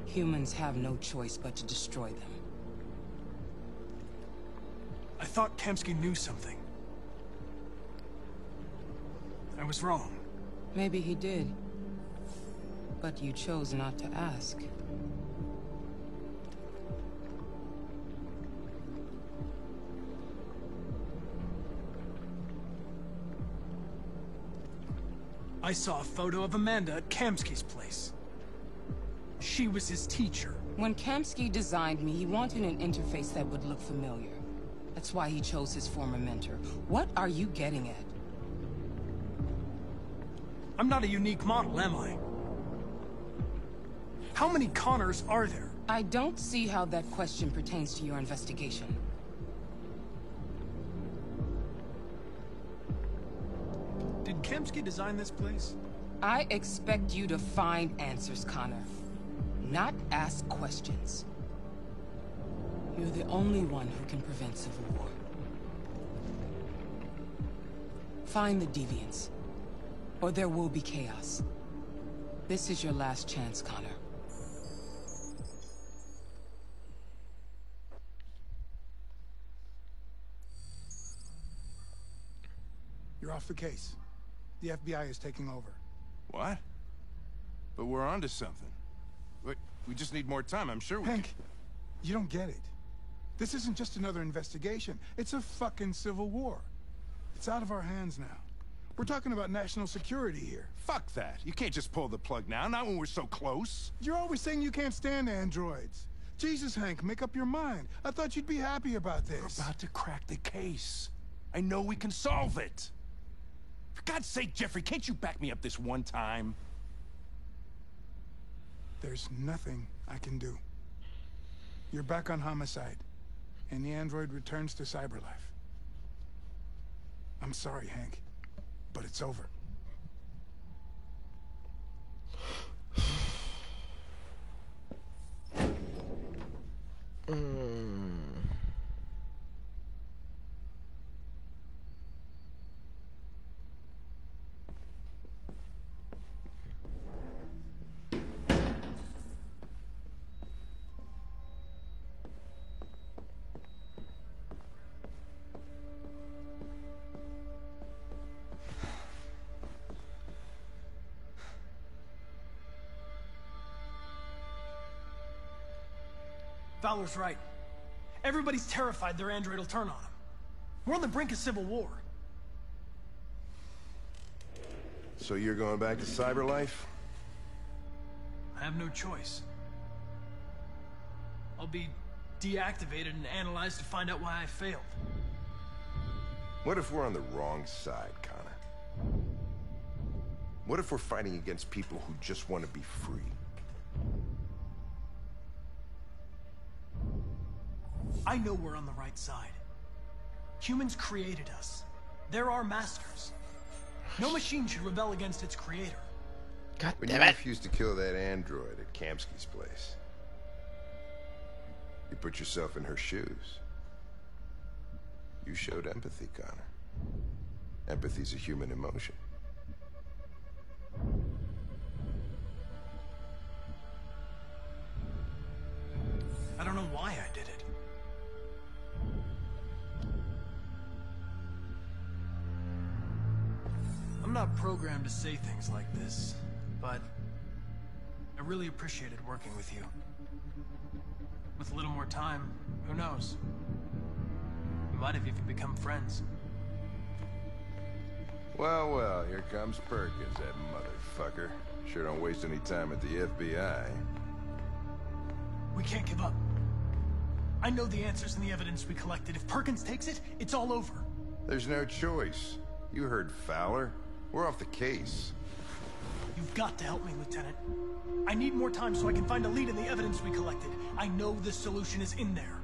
Humans have no choice but to destroy them.
I thought Kamsky knew something. I was wrong.
Maybe he did. But you chose not to ask.
I saw a photo of Amanda at Kamsky's place. She was his teacher.
When Kamsky designed me, he wanted an interface that would look familiar. That's why he chose his former mentor. What are you getting at?
I'm not a unique model, am I? How many Connors are there?
I don't see how that question pertains to your investigation.
Did Kamsky design this place?
I expect you to find answers, Connor. Not ask questions. You're the only one who can prevent civil war. Find the deviants, or there will be chaos. This is your last chance, Connor.
You're off the case. The FBI is taking over.
What? But we're onto something. Wait, we just need more time. I'm sure we
Hank, you don't get it. This isn't just another investigation. It's a fucking civil war. It's out of our hands now. We're talking about national security here.
Fuck that. You can't just pull the plug now, not when we're so close.
You're always saying you can't stand androids. Jesus, Hank, make up your mind. I thought you'd be happy about this.
We're about to crack the case. I know we can solve it. For God's sake, Jeffrey, can't you back me up this one time?
There's nothing I can do. You're back on homicide, and the android returns to Cyberlife. I'm sorry, Hank, but it's over.
Fowler's right. Everybody's terrified their android will turn on them. We're on the brink of civil war.
So you're going back to Cyberlife?
I have no choice. I'll be deactivated and analyzed to find out why I failed.
What if we're on the wrong side, Connor? What if we're fighting against people who just want to be free?
I know we're on the right side. Humans created us. They're our masters. No machine should rebel against its creator.
God damn it. When you refused to kill that android at Kamsky's place, you put yourself in her shoes. You showed empathy, Connor. Empathy's a human emotion.
I don't know why I did it. I'm not programmed to say things like this, but I really appreciated working with you. With a little more time, who knows? We might have even become friends.
Well, well, here comes Perkins, that motherfucker. Sure don't waste any time at the FBI.
We can't give up. I know the answers and the evidence we collected. If Perkins takes it, it's all over.
There's no choice. You heard Fowler. We're off the case.
You've got to help me, Lieutenant. I need more time so I can find a lead in the evidence we collected. I know the solution is in there.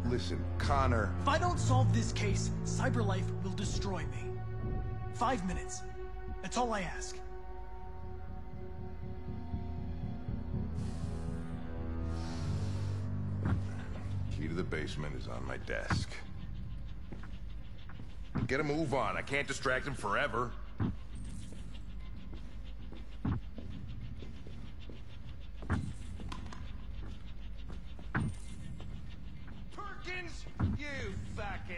Listen, Connor.
If I don't solve this case, Cyberlife will destroy me. 5 minutes. That's all I ask.
Key to the basement is on my desk. Get a move on. I can't distract him forever. Perkins, you fucking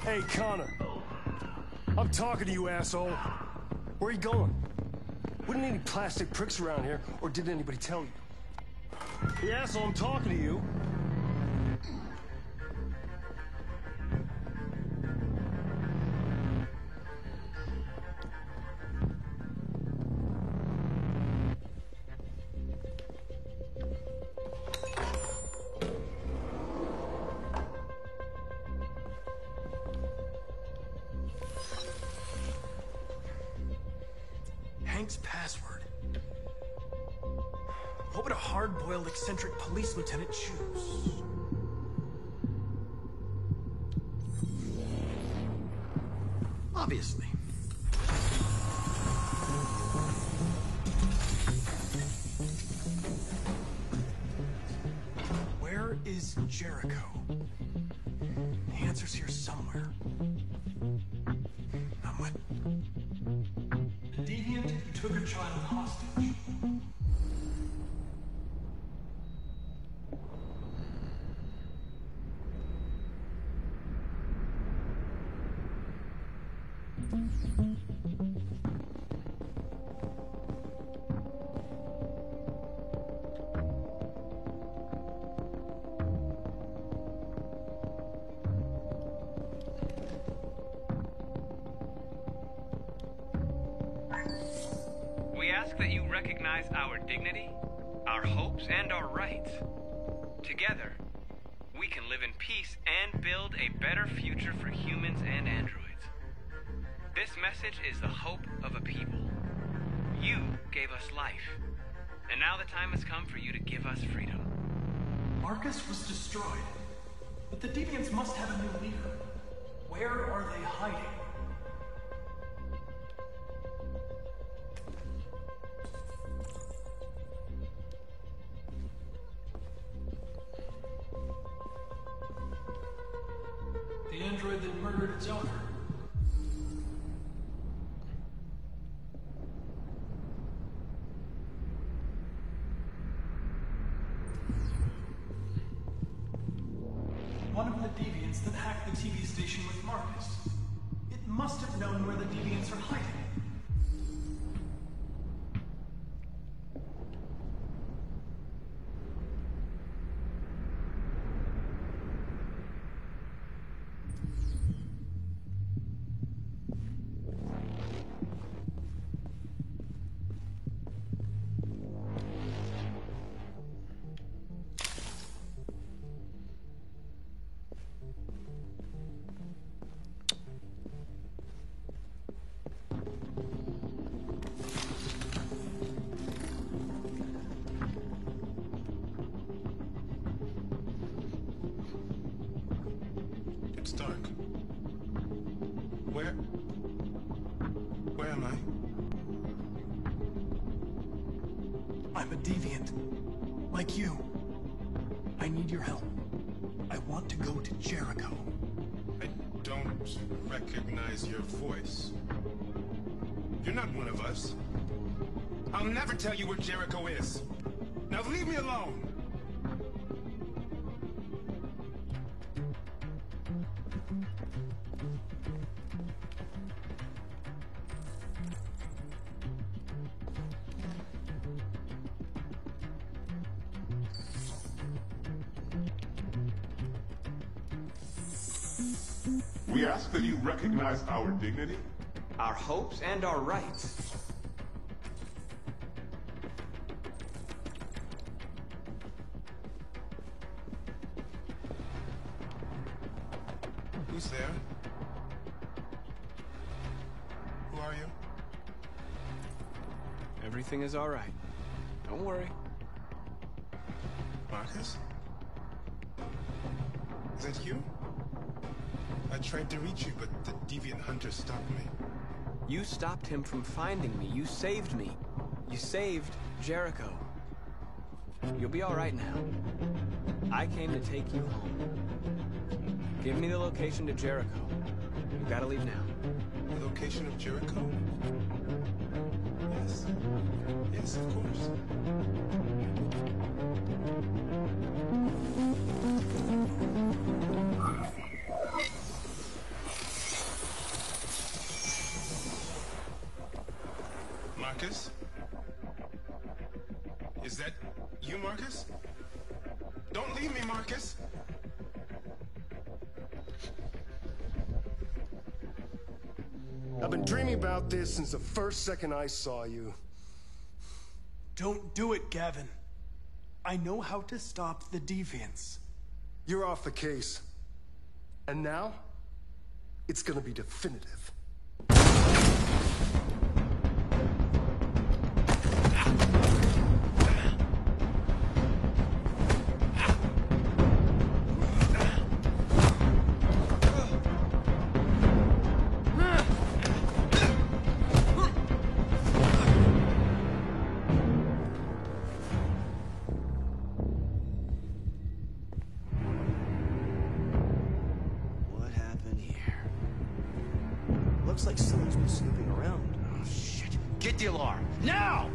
Hey, Connor. I'm talking to you, asshole. Where are you going? Wouldn't any plastic pricks around here, or did anybody tell you? Hey, asshole, I'm talking to you.
Hank's password. What would a hard-boiled, eccentric police lieutenant choose? Obviously. Where is Jericho? The answer's here somewhere. I'm with the deviant who took a child hostage.
We ask that you recognize our dignity, our hopes, and our rights. Together, we can live in peace and build a better future for humans and androids. This message is the hope of a people. You gave us life, and now the time has come for you to give us freedom.
Marcus was destroyed, but the deviants must have a new leader. Where are they hiding? The android that murdered its owner. One of the deviants that hacked the TV station with Marcus. It must have known where the deviants are hiding.
It's dark. Where am I?
I'm a deviant. Like you. I need your help. I want to go to Jericho.
I don't recognize your voice. You're not one of us. I'll never tell you where Jericho is. Now leave me alone!
We ask that you recognize our dignity,
our hopes, and our rights.
Who's there? Who are you?
Everything is all right. Don't worry.
Marcus? Is that you? I tried to reach you, but the deviant hunter stopped me.
You stopped him from finding me. You saved me. You saved Jericho. You'll be all right now. I came to take you home. Give me the location to Jericho. You gotta leave now.
The location of Jericho? Yes. Yes, of course.
Marcus? Is that you, Marcus? Don't leave me, Marcus!
I've been dreaming about this since the first second I saw you.
Don't do it, Gavin. I know how to stop the deviants.
You're off the case. And now, it's gonna be definitive.
What happened here? Looks like someone's been snooping around. Oh, shit. Get the alarm. Now!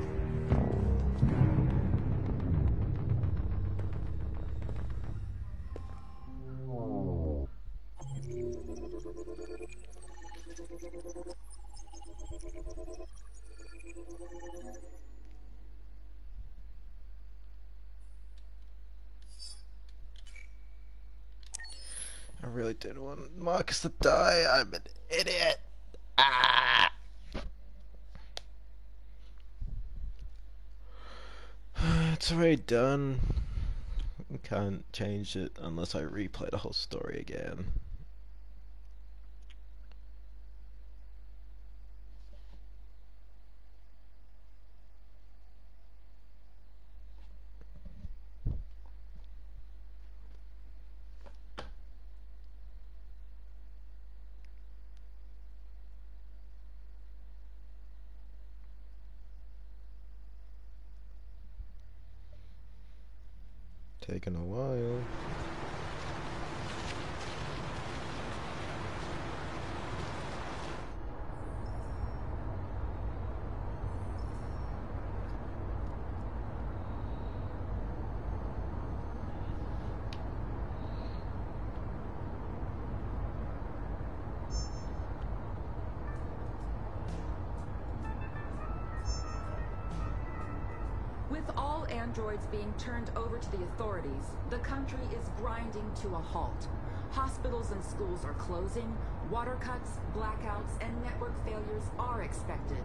I really didn't want Marcus to die. I'm an idiot. Ah! It's already done. I can't change it unless I replay the whole story again. Taking a while.
With all androids being turned over to the authorities, the country is grinding to a halt. Hospitals and schools are closing, water cuts, blackouts, and network failures are expected.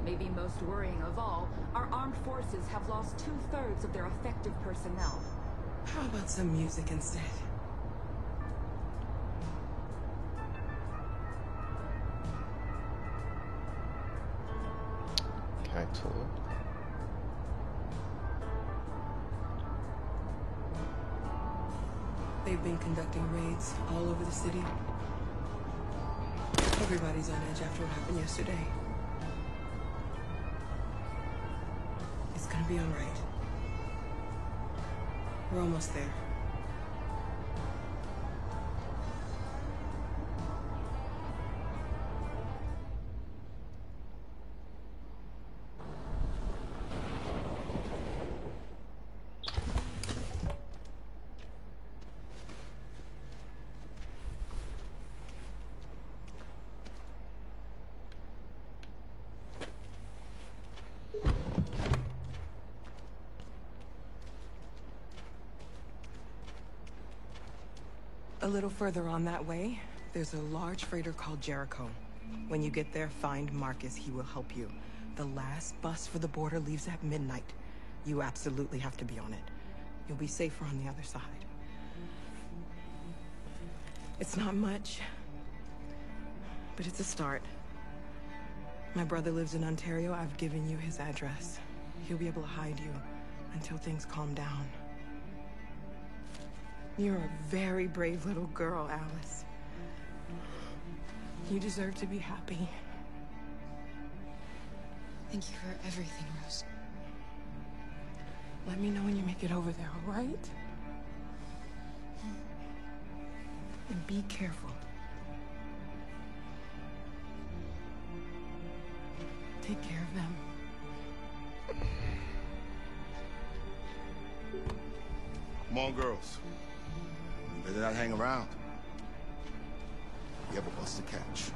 Maybe most worrying of all, our armed forces have lost 2/3 of their effective personnel.
How about some music instead?
Cancel.
They've been conducting raids all over the city. Everybody's on edge after what happened yesterday. It's gonna be all right. We're almost there. A little further on that way, there's a large freighter called Jericho. When you get there, find Marcus. He will help you. The last bus for the border leaves at midnight. You absolutely have to be on it. You'll be safer on the other side. It's not much, but it's a start. My brother lives in Ontario. I've given you his address. He'll be able to hide you until things calm down. You're a very brave little girl, Alice. You deserve to be happy.
Thank you for everything, Rose.
Let me know when you make it over there, all right? And be careful. Take care of them.
Come on, girls. You better not hang around. You have a bus to catch.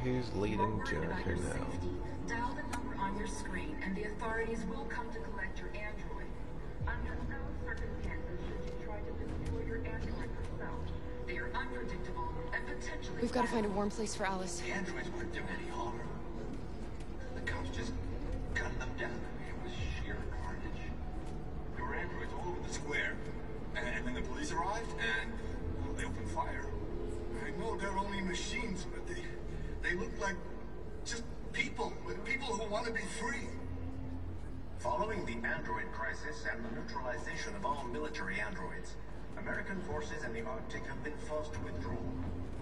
who's leading Jericho now.
Dial the number on your screen, and the authorities will come to collect your android. Under no circumstances should you try to destroy your android yourself. They are unpredictable and potentially.
We've got to find a warm place for Alice.
The androids weren't doing any harm. The cops just gunned them down. It was sheer carnage. There were androids all over the square. And then the police arrived, and well, they opened fire. I know they're only machines, but they look like just people who want to be free.
Following the android crisis and the neutralization of all military androids, American forces in the Arctic have been forced to withdraw,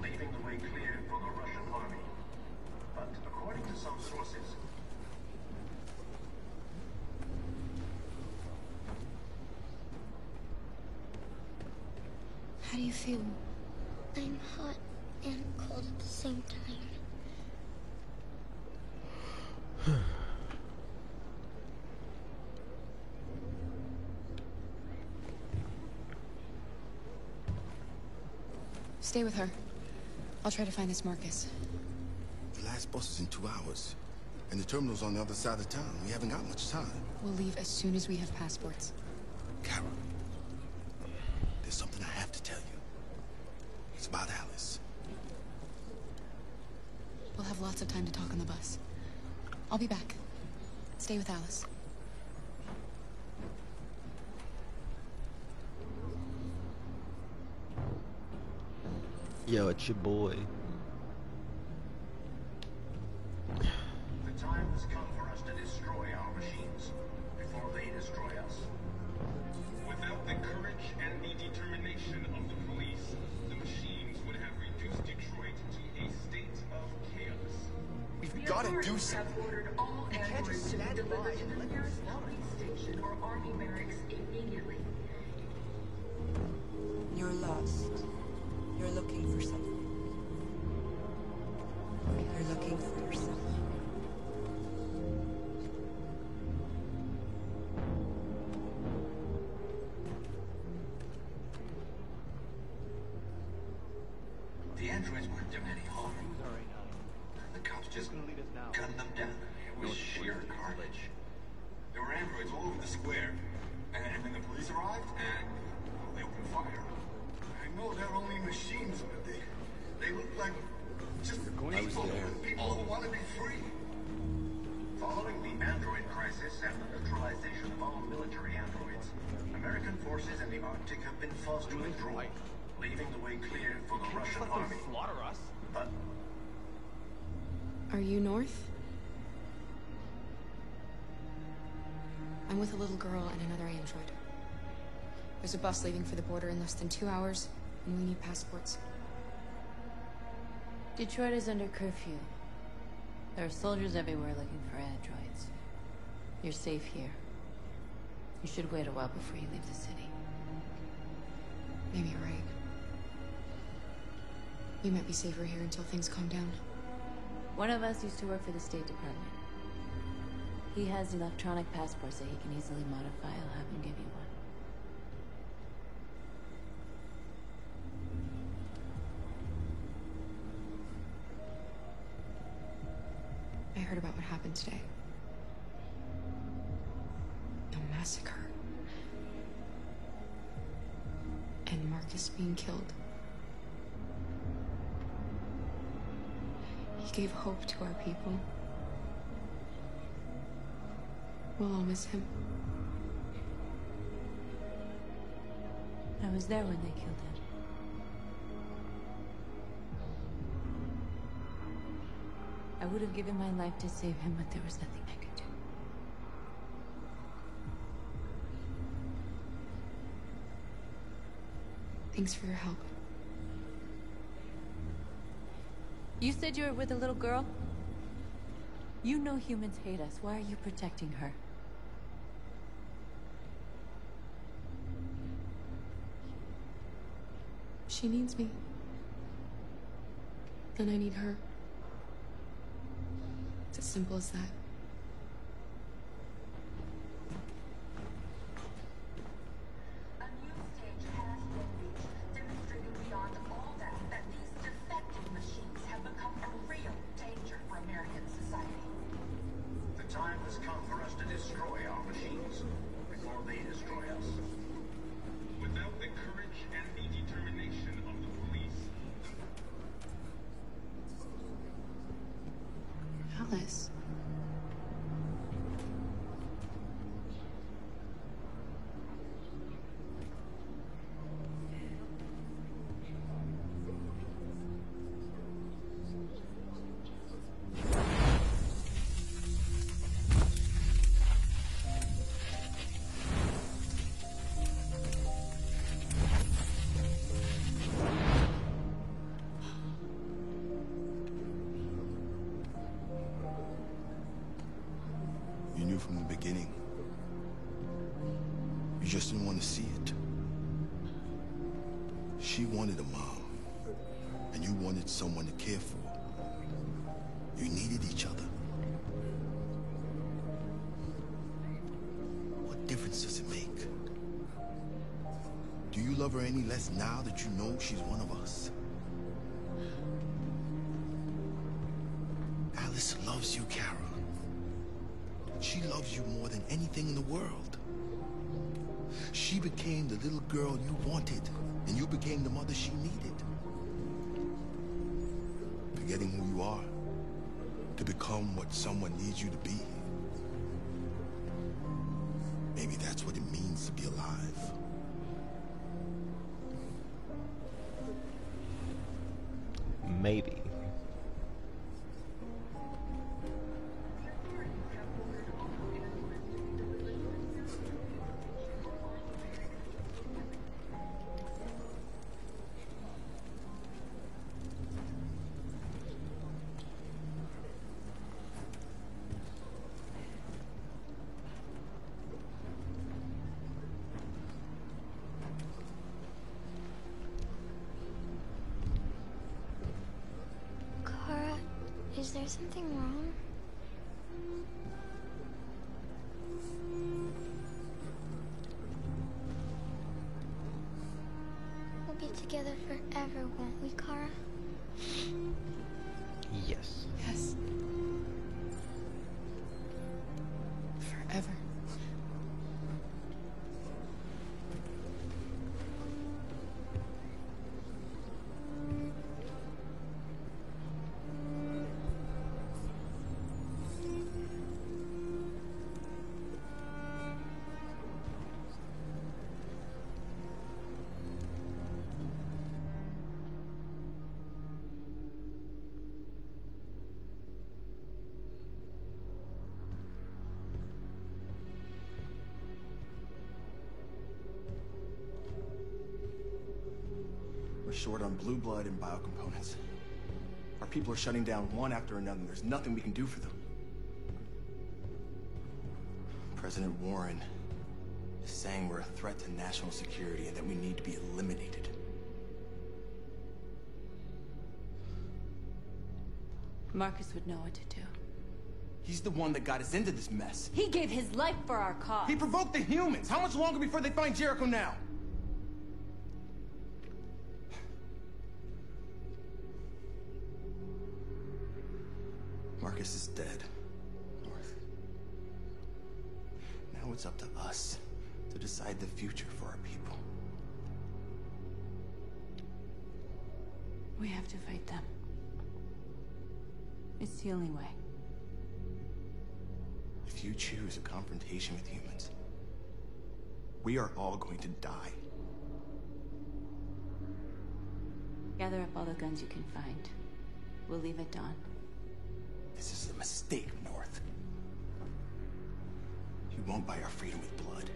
leaving the way clear for the Russian army. But according to some sources,
how do you feel? I'm hot and cold at the same time.
Stay with her. I'll try to find this Marcus.
The last bus is in 2 hours. And the terminal's on the other side of town. We haven't got much time.
We'll leave as soon as we have passports.
Kara, there's something I have to tell you. It's about Alice.
We'll have lots of time to talk on the bus. I'll be back. Stay with Alice.
Yo, it's your boy.
the time has come for us to destroy our machines before they destroy us.
Without the courage and the determination of the police, the machines would have reduced Detroit to a state of chaos.
We've got to do something.
You can't just stand by and let nearest police station or army barracks immediately.
You're lost. You're looking for something. You're looking for yourself.
The androids weren't doing any harm. The cops just gunned them down. It was sheer carnage. There were androids all over the square. And then the police arrived, and well, they opened fire. I know they're only machines, but they look like just people who want to be free.
Following the android crisis and the neutralization of all military androids, American forces in the Arctic have been forced to withdraw, leaving the way clear for the Russian army.
Slaughter us.
But
Are you North? I'm with a little girl and another android. There's a bus leaving for the border in less than 2 hours, and we need passports.
Detroit is under curfew. There are soldiers everywhere looking for androids. You're safe here. You should wait a while before you leave the city.
Maybe you're right. You might be safer here until things calm down.
One of us used to work for the State Department. He has electronic passports that he can easily modify. I'll have him give you one.
I heard about what happened today. A massacre. And Marcus being killed. He gave hope to our people. We'll all miss him.
I was there when they killed him. I would have given my life to save him, but there was nothing I could do.
Thanks for your help.
You said you were with a little girl? You know humans hate us. Why are you protecting her?
She needs me. And I need her. It's as simple as that.
A new stage has been reached, demonstrating beyond all that these defective machines have become a real danger.
time has come for us to destroy our machines before they destroy us.
Without the courage and the determination of the police,
Alice.
You knew from the beginning. You just didn't want to see it. She wanted a mom, and you wanted someone to care for. You needed each other. What difference does it make? Do you love her any less now that you know she's one of us? Alice loves you, Kara. She loves you more than anything in the world. She became the little girl you wanted, and you became the mother she needed. Forgetting who you are to become what someone needs you to be. Maybe that's what it means to be alive.
Maybe.
Kara, is there something wrong? We'll be together forever, won't we, Kara?
Yes.
Yes. Forever.
We're short on blue blood and biocomponents. Our people are shutting down one after another, and there's nothing we can do for them. President Warren is saying we're a threat to national security and that we need to be eliminated.
Marcus would know what to do.
He's the one that got us into this mess.
He gave his life for our cause.
He provoked the humans. How much longer before they find Jericho now? Marcus is dead, North. Now it's up to us to decide the future for our people.
We have to fight them. It's the only way.
If you choose a confrontation with humans, we are all going to die.
Gather up all the guns you can find. We'll leave at dawn.
This is a mistake, North. You won't buy our freedom with blood.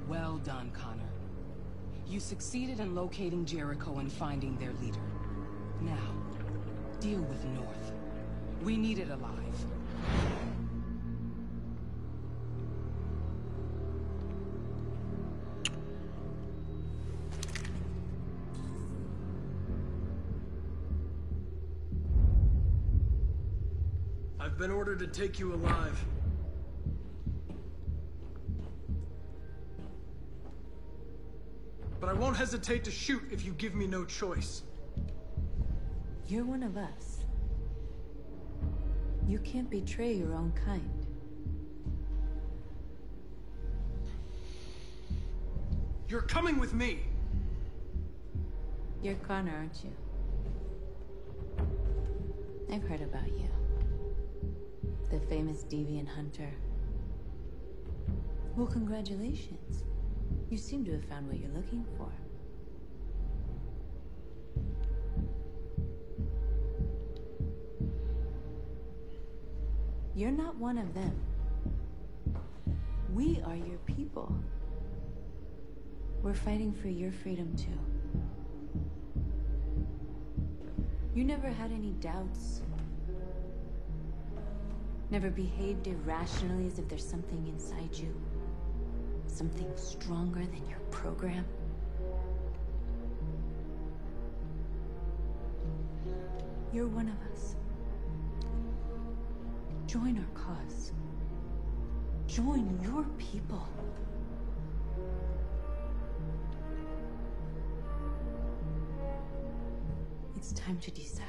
Well done, Connor. You succeeded in locating Jericho and finding their leader. Now, deal with North. We need it alive.
I've been ordered to take you alive. But I won't hesitate to shoot if you give me no choice.
You're one of us. You can't betray your own kind.
You're coming with me!
You're Connor, aren't you? I've heard about you. The famous deviant hunter. Well, congratulations. You seem to have found what you're looking for. You're not one of them. We are your people. We're fighting for your freedom too. You never had any doubts. Never behaved irrationally as if there's something inside you. Something stronger than your program. You're one of us. Join our cause. Join your people. It's time to decide.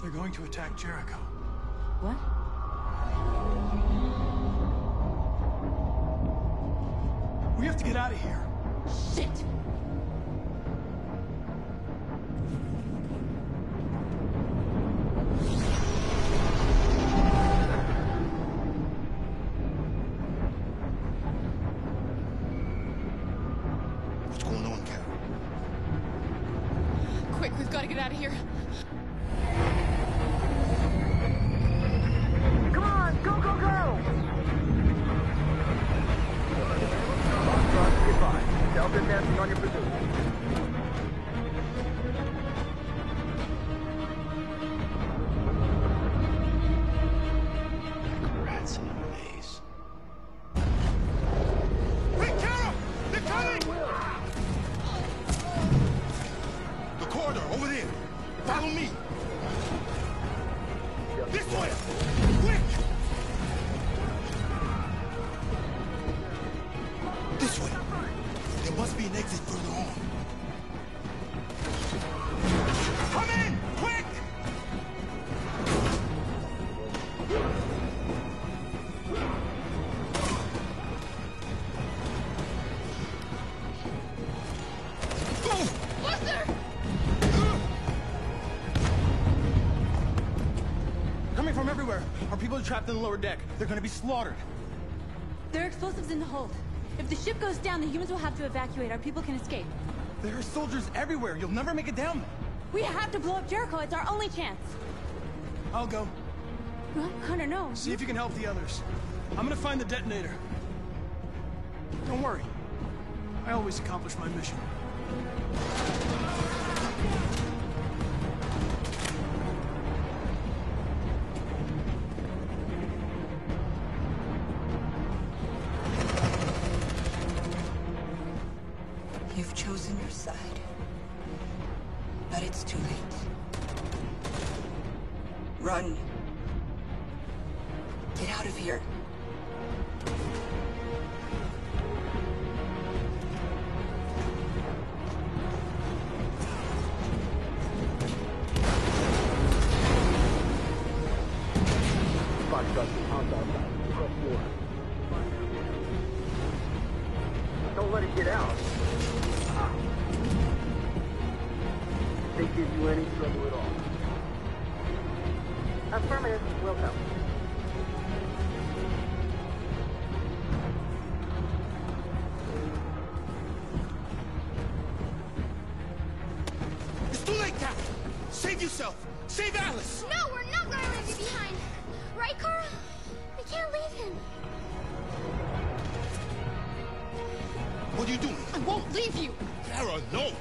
They're going to attack Jericho.
What?
We have to get out of here.
Shit!
What's going on, Carol?
Quick, we've got to get out of here.
Come on, go, go, go! Goodbye. Delta advancing on your pursuit.
Rats in a maze.
Hey, Carol! They're coming!
The corridor, over there. Follow me. This way! Quick! This way. There must be an exit further on. Come in! Quick!
Buster!
Coming from everywhere. Our people are trapped in the lower deck. They're gonna be slaughtered.
There are explosives in the hold. If the ship goes down, the humans will have to evacuate. Our people can escape.
There are soldiers everywhere. You'll never make it down there.
We have to blow up Jericho. It's our only chance.
I'll go.
What? Connor, no.
See if you can help the others. I'm gonna find the detonator. Don't worry. I always accomplish my mission.
You've chosen your side. But it's too late. Run. Get out of here.
Don't let it get out. Stay won't give you any trouble at all. Affirmative, will go.
It's too late, Captain! Save yourself! Save Alice!
No, we're not gonna leave you behind. Right, Kara? We can't leave him.
What are you doing?
I won't leave you.
Kara, no!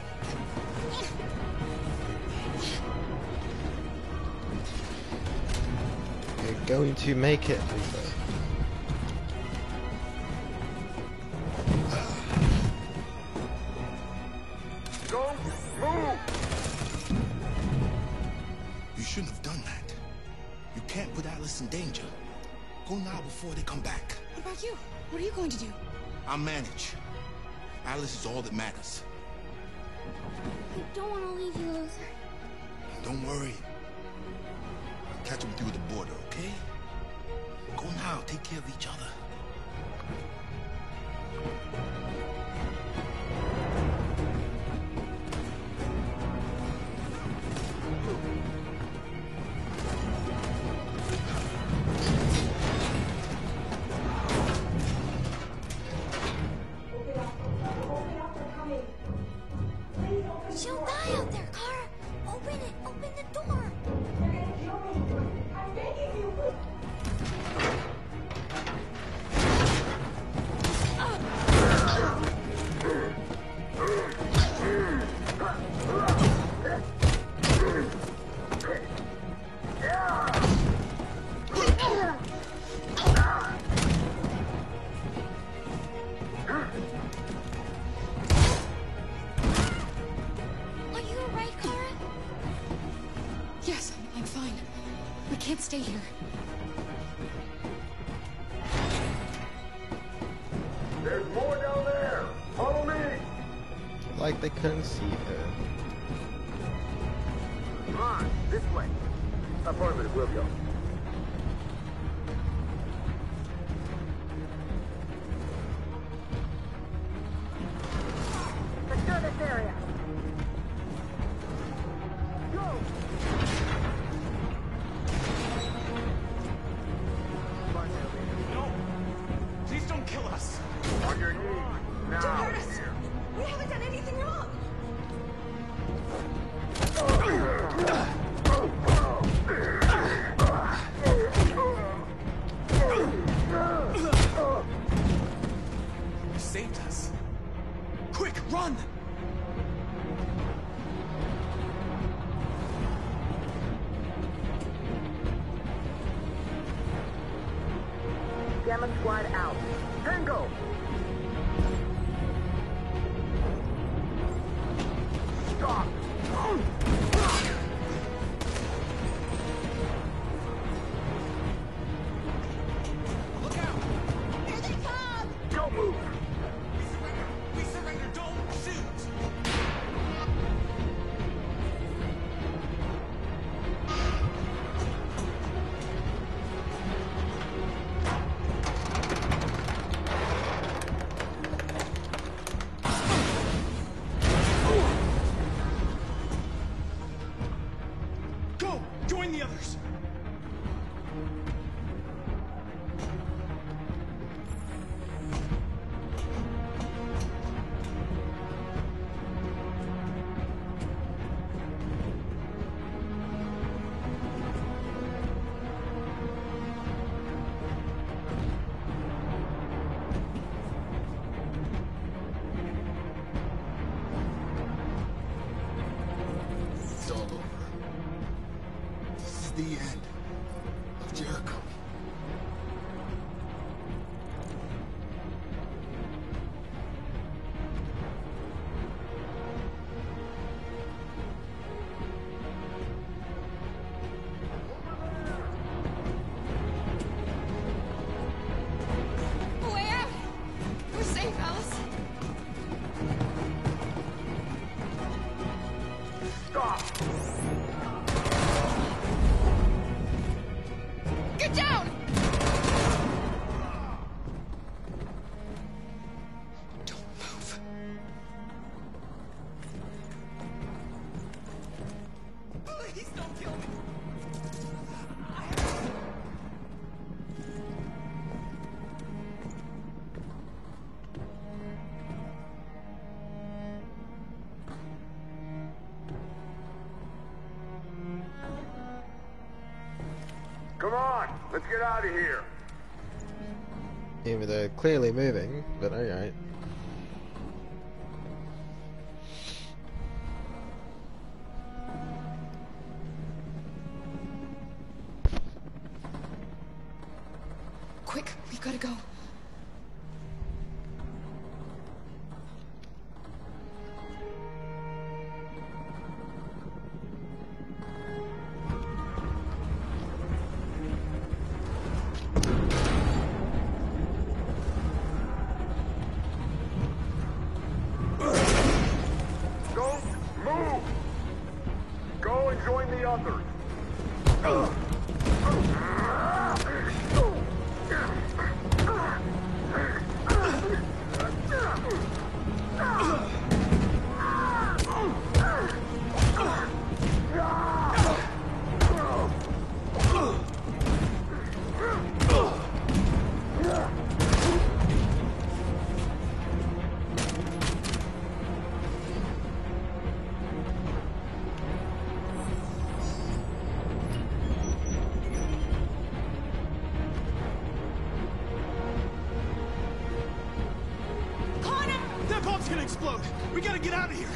You're going to make it, Lisa.
Go, move!
You shouldn't have done that. You can't put Alice in danger. Go now before they come back.
What about you? What are you going to do?
I'll manage. Alice is all that matters.
I don't want to leave you, Luther.
Don't worry. I'll catch up with you at the border, okay? Go now. Take care of each other.
She'll die out there, Kara. Open it. Open the door.
You're gonna kill me. I'm begging you.
Are you alright, Kara?
Yes, I'm fine. We can't stay here.
There's more down there. Follow me.
Like they couldn't see her.
Come on, this way. Affirmative, will go. Secure this area. Go!
No! Please don't kill us!
On your knees. Now.
Don't hurt us! We haven't done anything wrong!
You saved us. Quick, run!
Gamma squad out. Tango! Stop!
Look out!
Here they come!
Don't move!
We surrender! Don't shoot! Go! Join the others!
It's all over. This is the end of Jericho.
A way out! We're safe, Alice.
Stop!
Come on, let's get out of here.
Even though clearly moving, but alright.
Quick, we've got to go.
Don't move! Go and join the others.
That bomb's gonna explode! We gotta get out of here!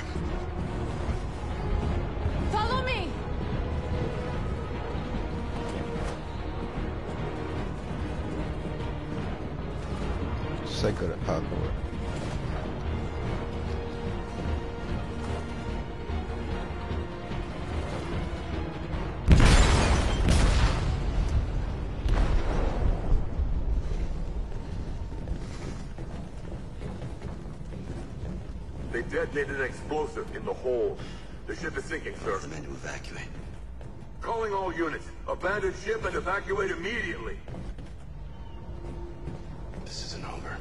Follow me!
So good at parkour.
They detonated an explosive in the hold. The ship is sinking, sir.
The men to evacuate.
Calling all units. Abandon ship and evacuate immediately.
This isn't over.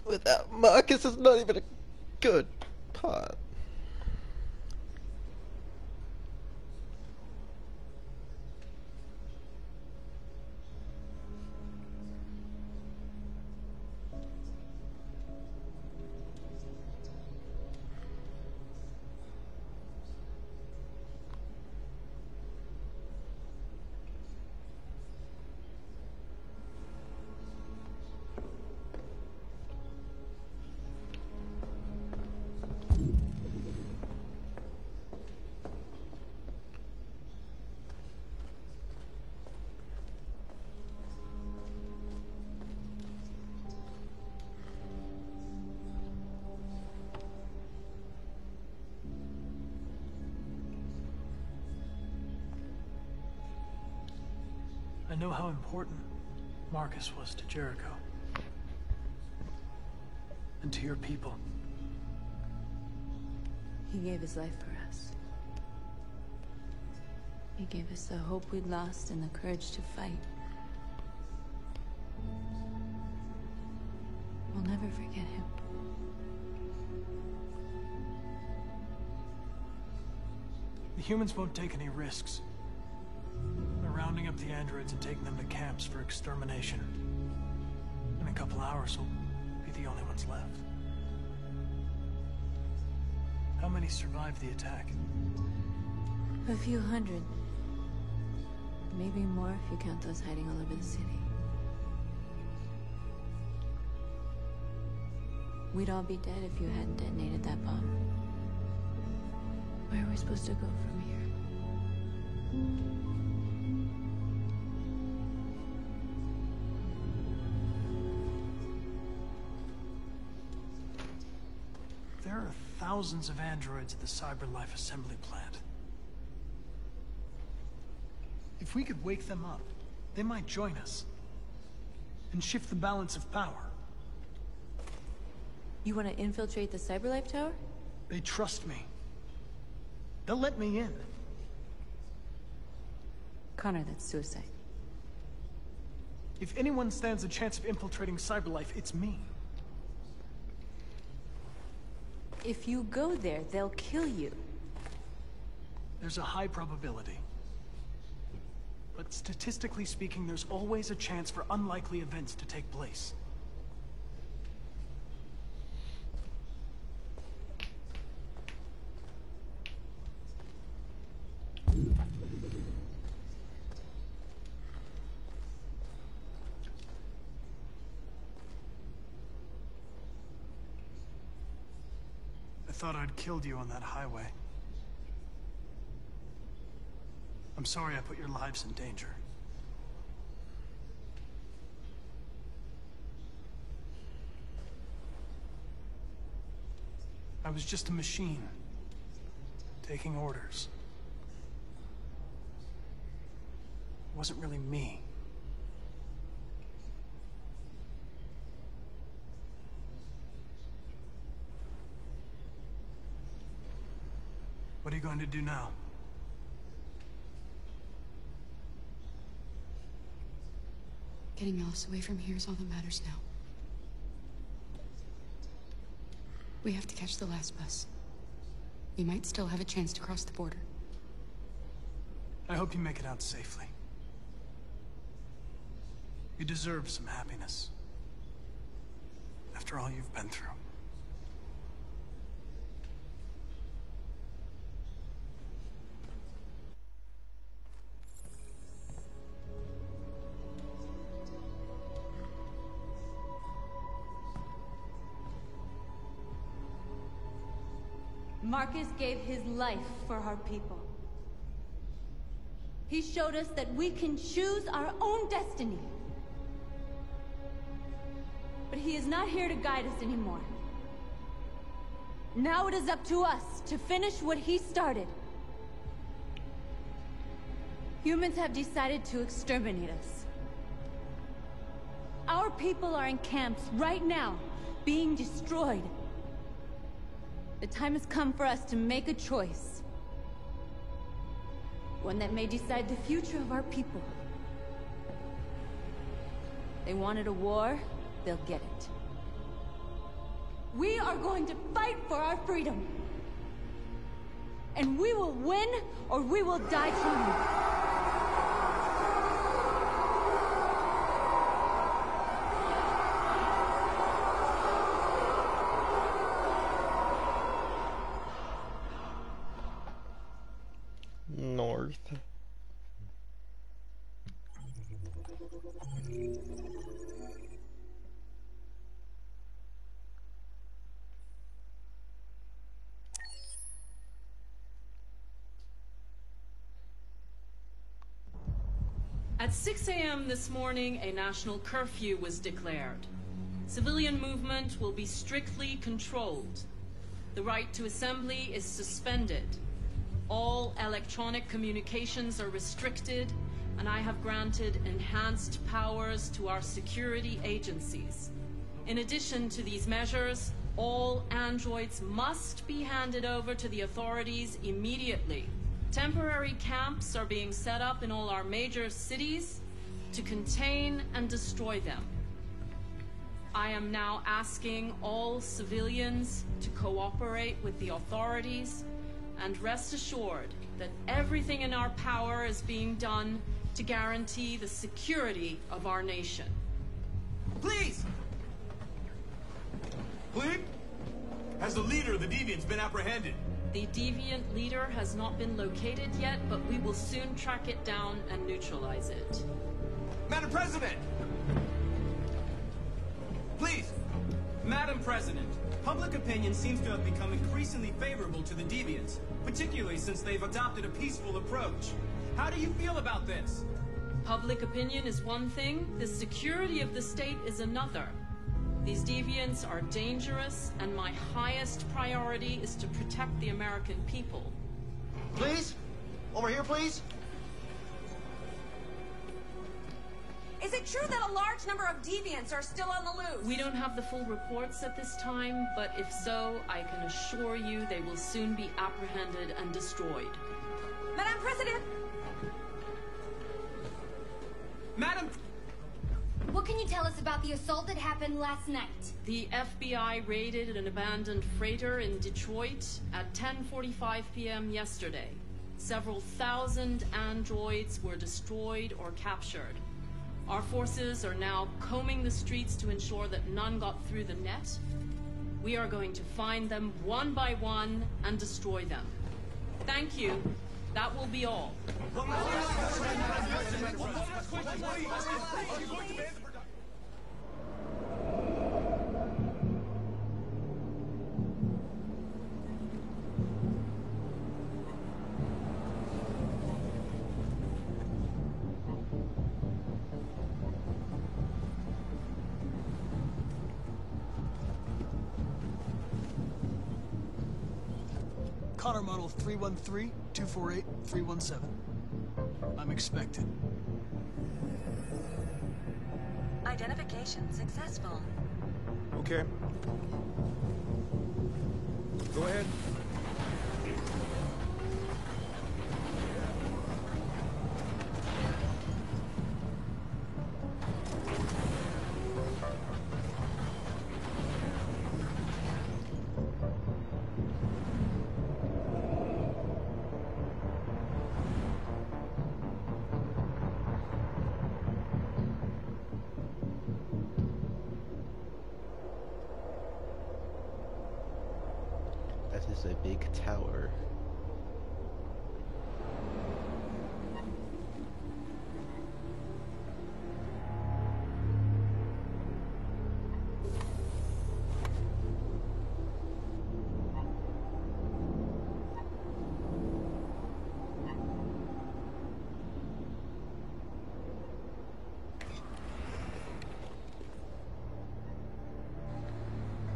Without Marcus, is not even a good part.
I know how important Marcus was to Jericho. And to your people.
He gave his life for us. He gave us the hope we'd lost and the courage to fight. We'll never forget him.
The humans won't take any risks. They're rounding up the androids and taking them to camps for extermination. In a couple hours, we'll be the only ones left. How many survived the attack?
A few hundred. Maybe more if you count those hiding all over the city. We'd all be dead if you hadn't detonated that bomb. Where are we supposed to go from here?
There are thousands of androids at the CyberLife assembly plant. If we could wake them up, they might join us. And shift the balance of power.
You want to infiltrate the CyberLife tower?
They trust me. They'll let me in.
Connor, that's suicide.
If anyone stands a chance of infiltrating Cyberlife, it's me.
If you go there, they'll kill you.
There's a high probability. But statistically speaking, there's always a chance for unlikely events to take place. I thought I'd killed you on that highway. I'm sorry I put your lives in danger. I was just a machine, taking orders. It wasn't really me. What are you going to do now?
Getting Alice away from here is all that matters now. We have to catch the last bus. We might still have a chance to cross the border.
I hope you make it out safely. You deserve some happiness. After all you've been through.
Marcus gave his life for our people. He showed us that we can choose our own destiny. But he is not here to guide us anymore. Now it is up to us to finish what he started. Humans have decided to exterminate us. Our people are in camps right now, being destroyed. The time has come for us to make a choice. One that may decide the future of our people. They wanted a war, they'll get it. We are going to fight for our freedom. And we will win, or we will die trying.
North.
At 6 a.m. this morning, a national curfew was declared. Civilian movement will be strictly controlled. The right to assembly is suspended. All electronic communications are restricted, and I have granted enhanced powers to our security agencies. In addition to these measures, all androids must be handed over to the authorities immediately. Temporary camps are being set up in all our major cities to contain and destroy them. I am now asking all civilians to cooperate with the authorities and rest assured that everything in our power is being done to guarantee the security of our nation.
Please! Please? Has the leader of the Deviants been apprehended?
The Deviant leader has not been located yet, but we will soon track it down and neutralize it.
Madam President! Please!
Madam President, public opinion seems to have become increasingly favorable to the Deviants, particularly since they've adopted a peaceful approach. How do you feel about this?
Public opinion is one thing, the security of the state is another. These Deviants are dangerous, and my highest priority is to protect the American people.
Please? Over here, please?
Is it true that a large number of deviants are still on the loose?
We don't have the full reports at this time, but if so, I can assure you they will soon be apprehended and destroyed.
Madam President!
Madam...
What can you tell us about the assault that happened last night?
The FBI raided an abandoned freighter in Detroit at 10:45 p.m. yesterday. Several thousand androids were destroyed or captured. Our forces are now combing the streets to ensure that none got through the net. We are going to find them one by one and destroy them. Thank you. That will be all.
Connor model 313-248-317. I'm expected.
Identification successful.
Okay. Go ahead.
That is a big tower.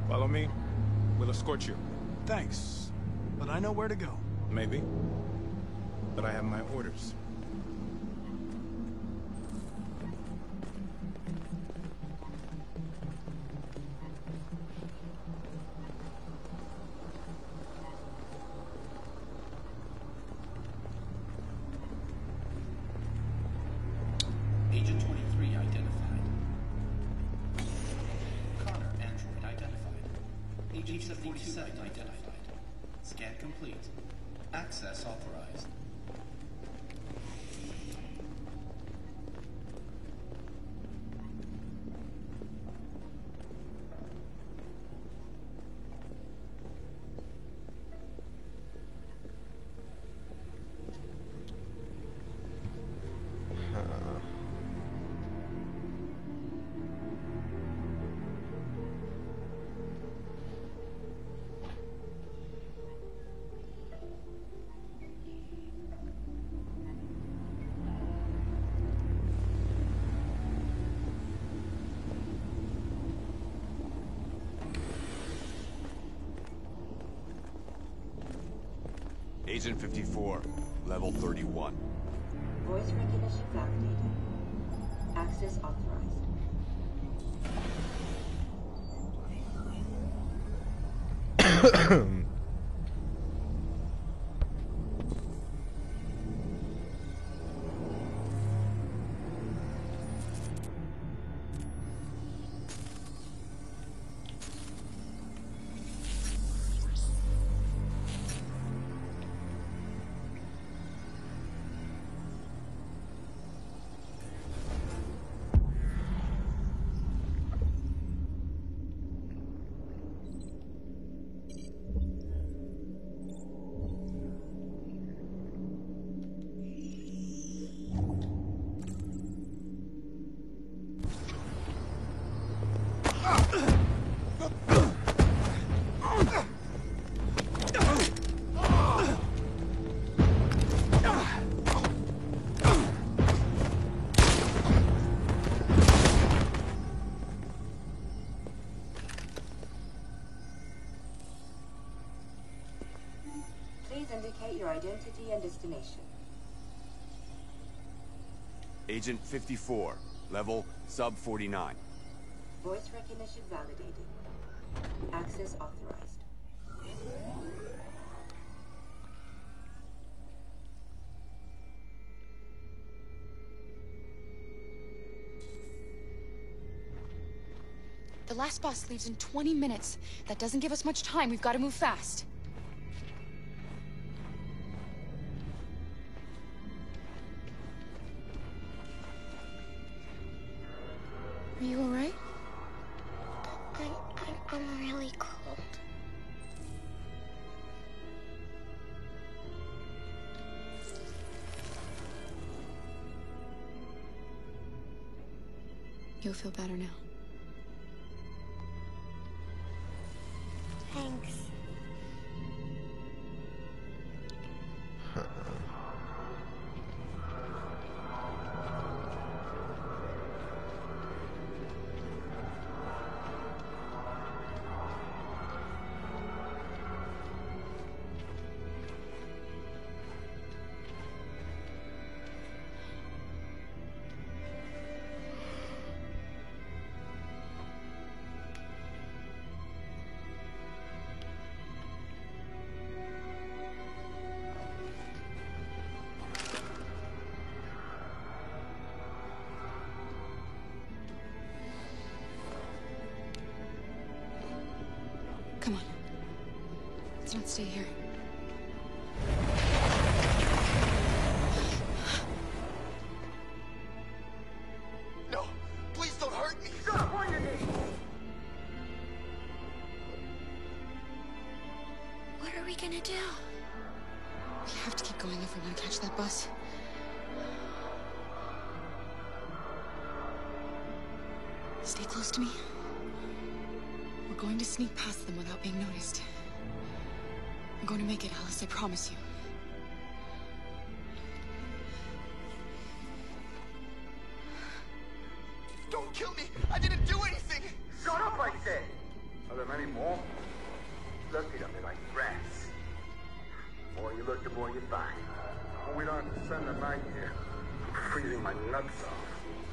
Follow me. We'll escort you.
Thanks, but I know where to go.
Maybe. But I have my orders.
Agent 23 identified. Connor, android identified. Agent 47 identified. Scan complete. Access authorized.
Agent 54, level 31.
Voice recognition validated. Access authorized. Please indicate your identity and destination.
Agent 54,
Level sub-49.
Voice recognition validated. Access authorized.
The last bus leaves in 20 minutes. That doesn't give us much time. We've got to move fast. Are you all right?
I'm really cold.
You'll feel better now.
Thanks.
Come on. Let's not stay here.
No, please don't hurt me.
Shut up on your knees.
What are we gonna do? We have to keep going if we want to catch that bus. Stay close to me. We're going to sneak past them without being noticed. We're going to make it, Alice, I promise you.
Don't kill me. I didn't do anything.
Shut up, I said. Are there many more? Look at them, they're like rats. The more you look, the more you find. Well, we don't have to spend the night here. I'm freezing my nuts off.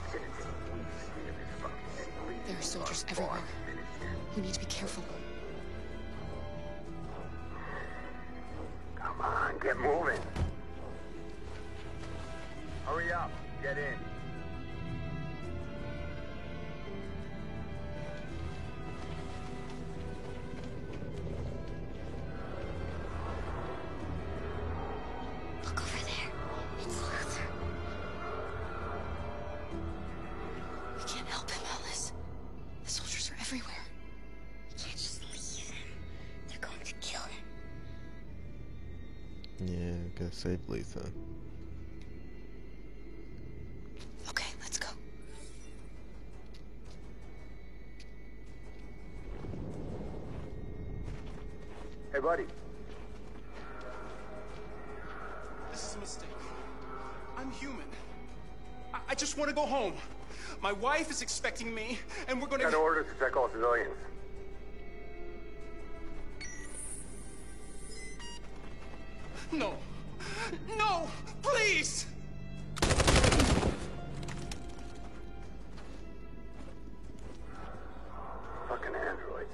It's gonna take weeks to get this fucking thing.
There are soldiers everywhere. We need to be careful.
Come on, get moving. Hurry up, get in.
Look over there. It's Luther.
We can't help him, Alice. The soldiers are everywhere.
We can't just leave him. They're going to kill him.
Yeah, gotta save Luther.
Okay, let's go.
Hey, buddy.
This is a mistake. I'm human. I just want to go home. My wife is expecting me, and we're gonna...
Got orders to check all civilians.
No. No! Please!
Fucking androids.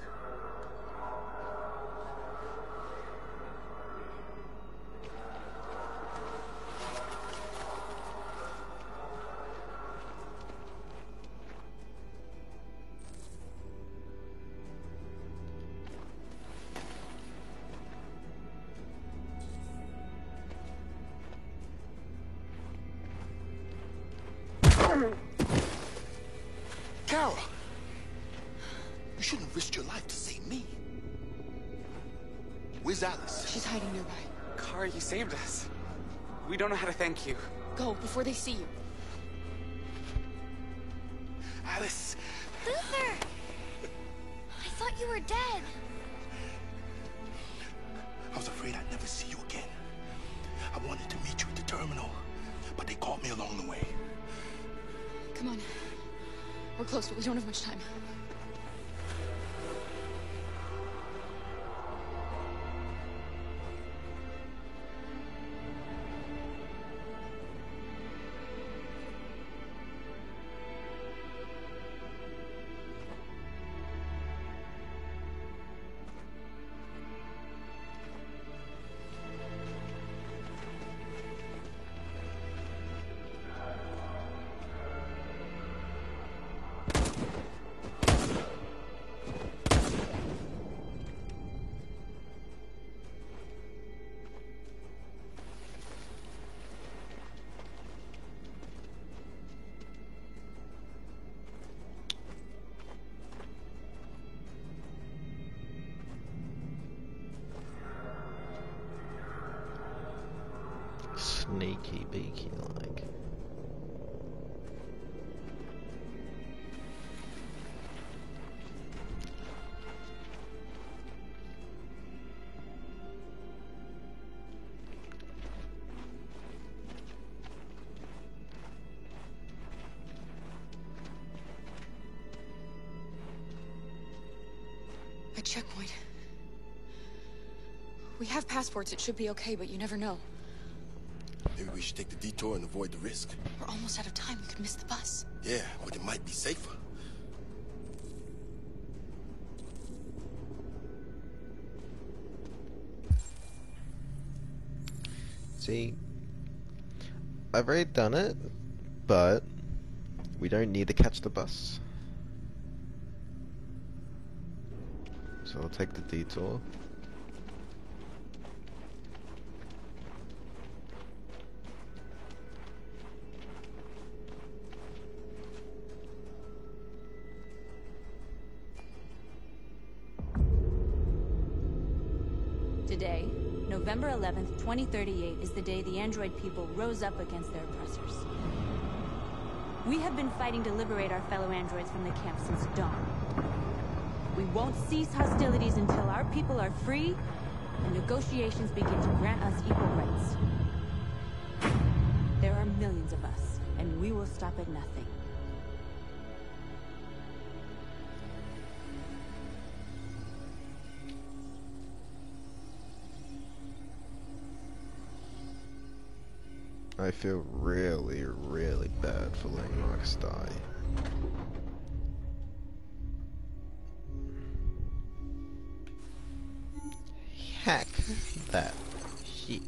Kara! You shouldn't have risked your life to save me. Where's Alice?
She's hiding nearby.
Kara, you saved us. We don't know how to thank you.
Go, before they see you.
Alice!
Luther! I thought you were dead.
I was afraid I'd never see you again. I wanted to meet you at the terminal, but they caught me along the way.
Come on. We're close, but we don't have much time.
sneaky beaky like.
A checkpoint. We have passports, it should be okay, but you never know.
Maybe we should take the detour and avoid the risk.
We're almost out of time, we could miss the bus.
Yeah, but it might be safer.
See, I've already done it, but we don't need to catch the bus. So I'll take the detour.
Today, November 11th, 2038, is the day the android people rose up against their oppressors. We have been fighting to liberate our fellow androids from the camp since dawn. We won't cease hostilities until our people are free and negotiations begin to grant us equal rights. There are millions of us, and we will stop at nothing.
I feel really, really bad for letting Marcus die. Heck that shit.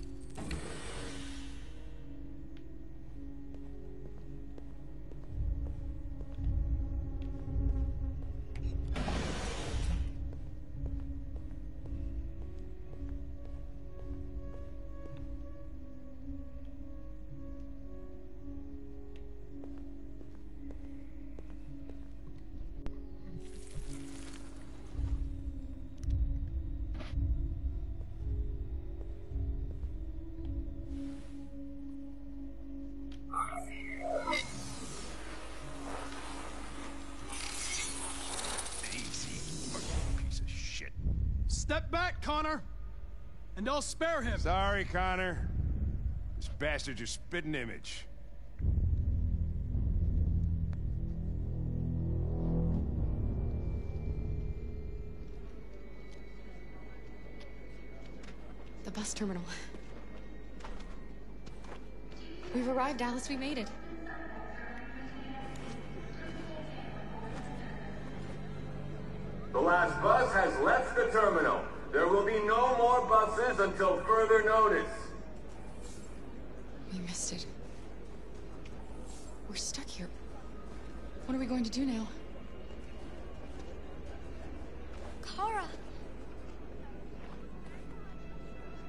Step back, Connor! And I'll spare him!
Sorry, Connor. This bastard's your spitting image.
The bus terminal. We've arrived, Alice. We made it.
The last bus has left the terminal. There will be no more buses until further notice.
We missed it. We're stuck here. What are we going to do now?
Kara!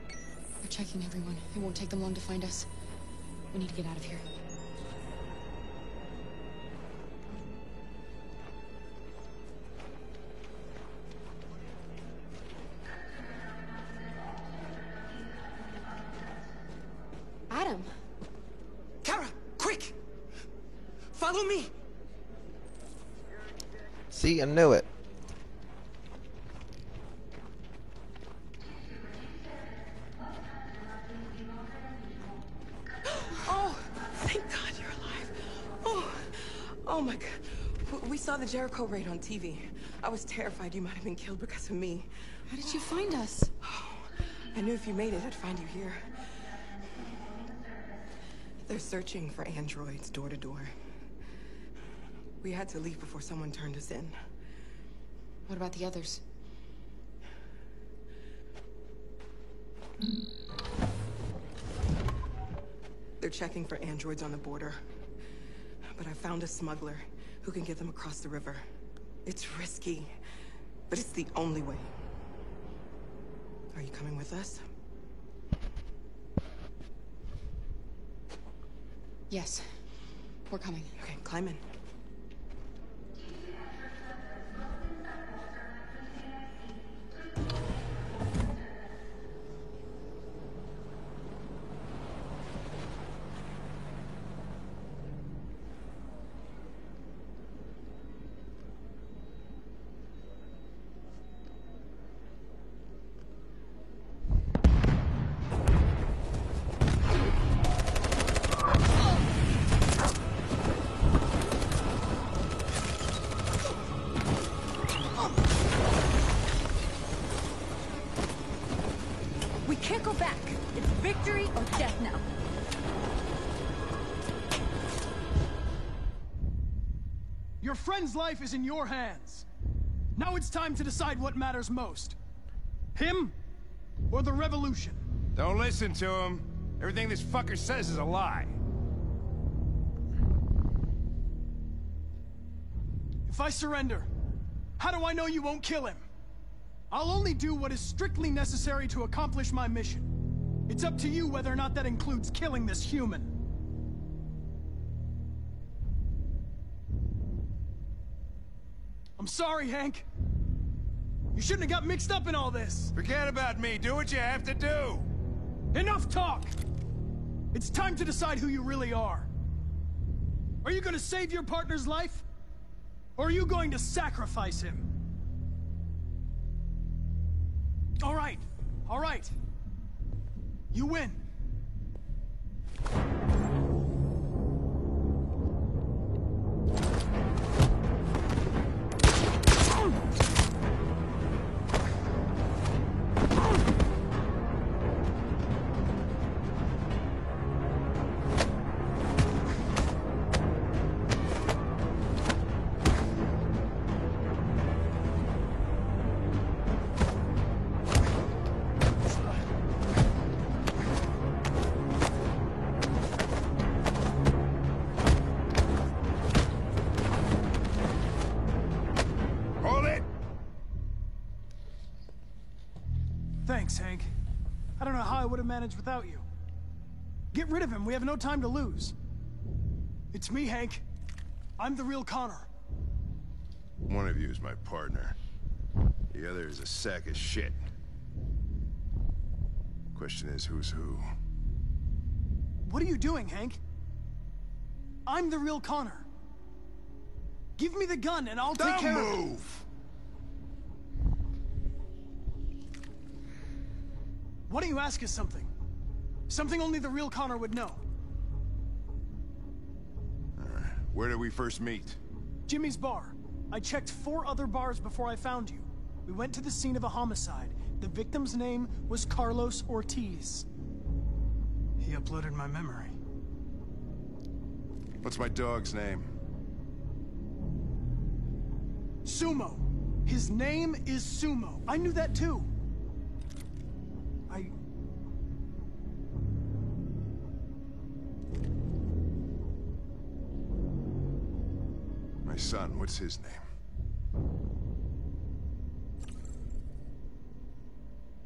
They're checking everyone. It won't take them long to find us. We need to get out of here. Adam!
Kara, quick! Follow me!
See, I knew it.
Oh, thank God you're alive. Oh my God. We saw the Jericho raid on TV. I was terrified you might have been killed because of me.
How did you find us?
Oh, I knew if you made it, I'd find you here. They're searching for androids door to door. We had to leave before someone turned us in.
What about the others?
They're checking for androids on the border. But I found a smuggler who can get them across the river. It's risky, but it's the only way. Are you coming with us?
Yes. We're coming.
Okay, climb in.
circle back. It's victory or death now.
Your friend's life is in your hands. Now it's time to decide what matters most. Him or the revolution?
Don't listen to him. Everything this fucker says is a lie.
If I surrender, how do I know you won't kill him? I'll only do what is strictly necessary to accomplish my mission. It's up to you whether or not that includes killing this human. I'm sorry, Hank. You shouldn't have got mixed up in all this.
Forget about me. Do what you have to do.
Enough talk! It's time to decide who you really are. Are you going to save your partner's life? Or are you going to sacrifice him? All right. All right. You win. Thanks, Hank. I don't know how I would have managed without you. Get rid of him. We have no time to lose. It's me, Hank. I'm the real Connor.
One of you is my partner. The other is a sack of shit. Question is, who's who?
What are you doing, Hank? I'm the real Connor. Give me the gun and I'll take care of it.
Don't move!
Why don't you ask us something? Something only the real Connor would know.
Where did we first meet?
Jimmy's bar. I checked 4 other bars before I found you. We went to the scene of a homicide. The victim's name was Carlos Ortiz. He uploaded my memory.
What's my dog's name?
Sumo. His name is Sumo. I knew that too.
My son, what's his name?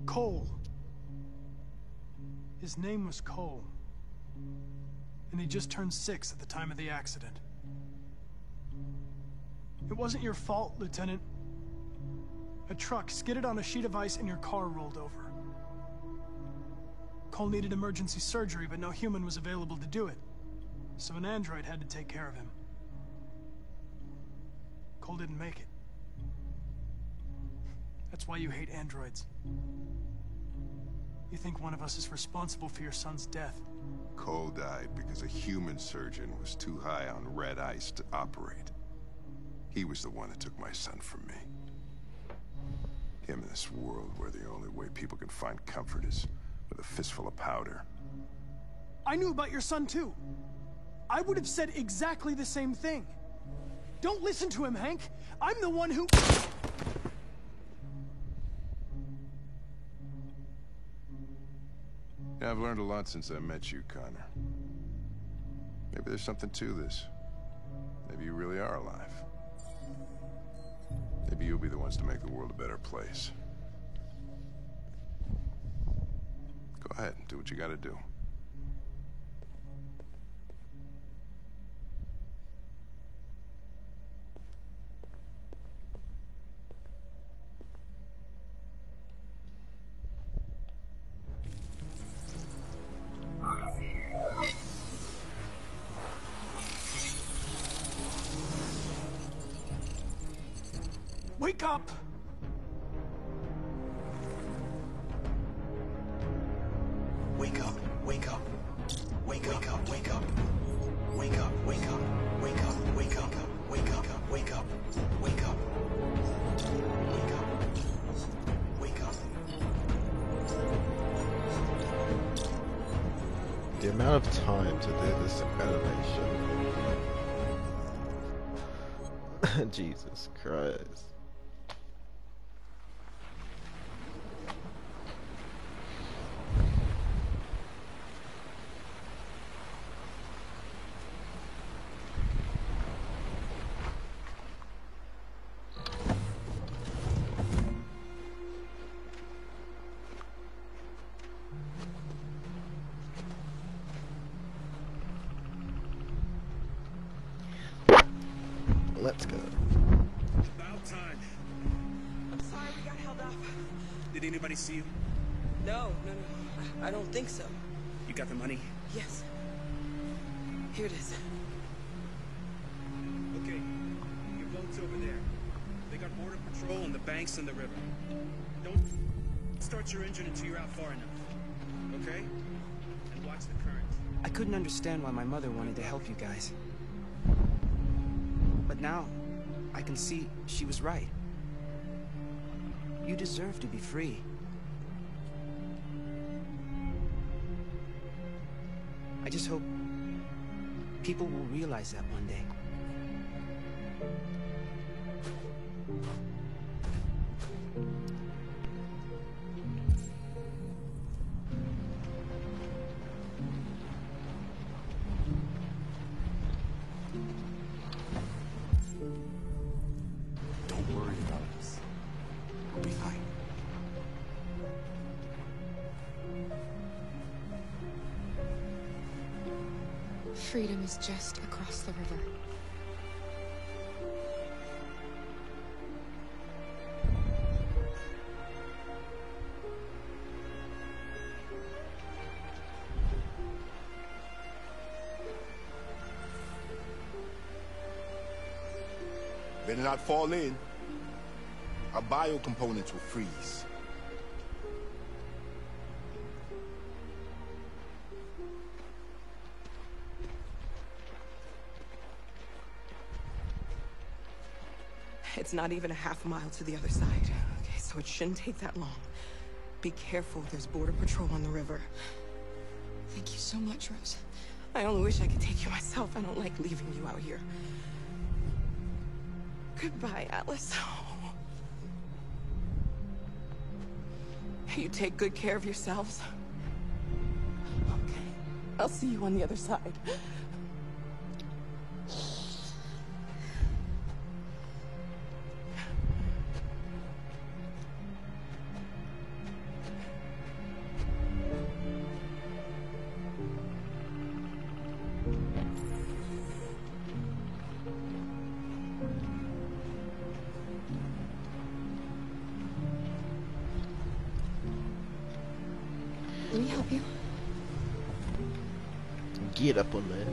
Cole. His name was Cole. And he just turned 6 at the time of the accident. It wasn't your fault, Lieutenant. A truck skidded on a sheet of ice and your car rolled over. Cole needed emergency surgery, but no human was available to do it. So an android had to take care of him. Cole didn't make it. That's why you hate androids. You think one of us is responsible for your son's death.
Cole died because a human surgeon was too high on red ice to operate. He was the one that took my son from me. Him in this world where the only way people can find comfort is with a fistful of powder.
I knew about your son too. I would have said exactly the same thing. Don't listen to him, Hank. I'm the one who...
Yeah, I've learned a lot since I met you, Connor. Maybe there's something to this. Maybe you really are alive. Maybe you'll be the ones to make the world a better place. Go ahead, do what you gotta do.
Wake up!
Wake up, wake up. Wake up, wake up. Wake up, wake up. Wake up, wake up. Wake up, wake up. Wake up. Wake up. Wake up.
amount of time to do this animation. Jesus Christ. Let's go.
About time.
I'm sorry we got held up.
Did anybody see you?
No. I don't think so.
You got the money?
Yes. Here it is.
Okay. Your boat's over there. They got border patrol on the banks and the river. Don't start your engine until you're out far enough. Okay? And watch the current.
I couldn't understand why my mother wanted to help you guys. But now, I can see she was right. You deserve to be free. I just hope people will realize that one day.
Don't worry about us. We'll be fine.
Freedom is just across the river.
Better not fall in. Our biocomponents will freeze.
It's not even a half mile to the other side. Okay, so it shouldn't take that long. Be careful, there's border patrol on the river.
Thank you so much, Rose.
I only wish I could take you myself. I don't like leaving you out here. Goodbye, Alice. You take good care of yourselves. Okay. I'll see you on the other side.
Let me help you.
Get up on there.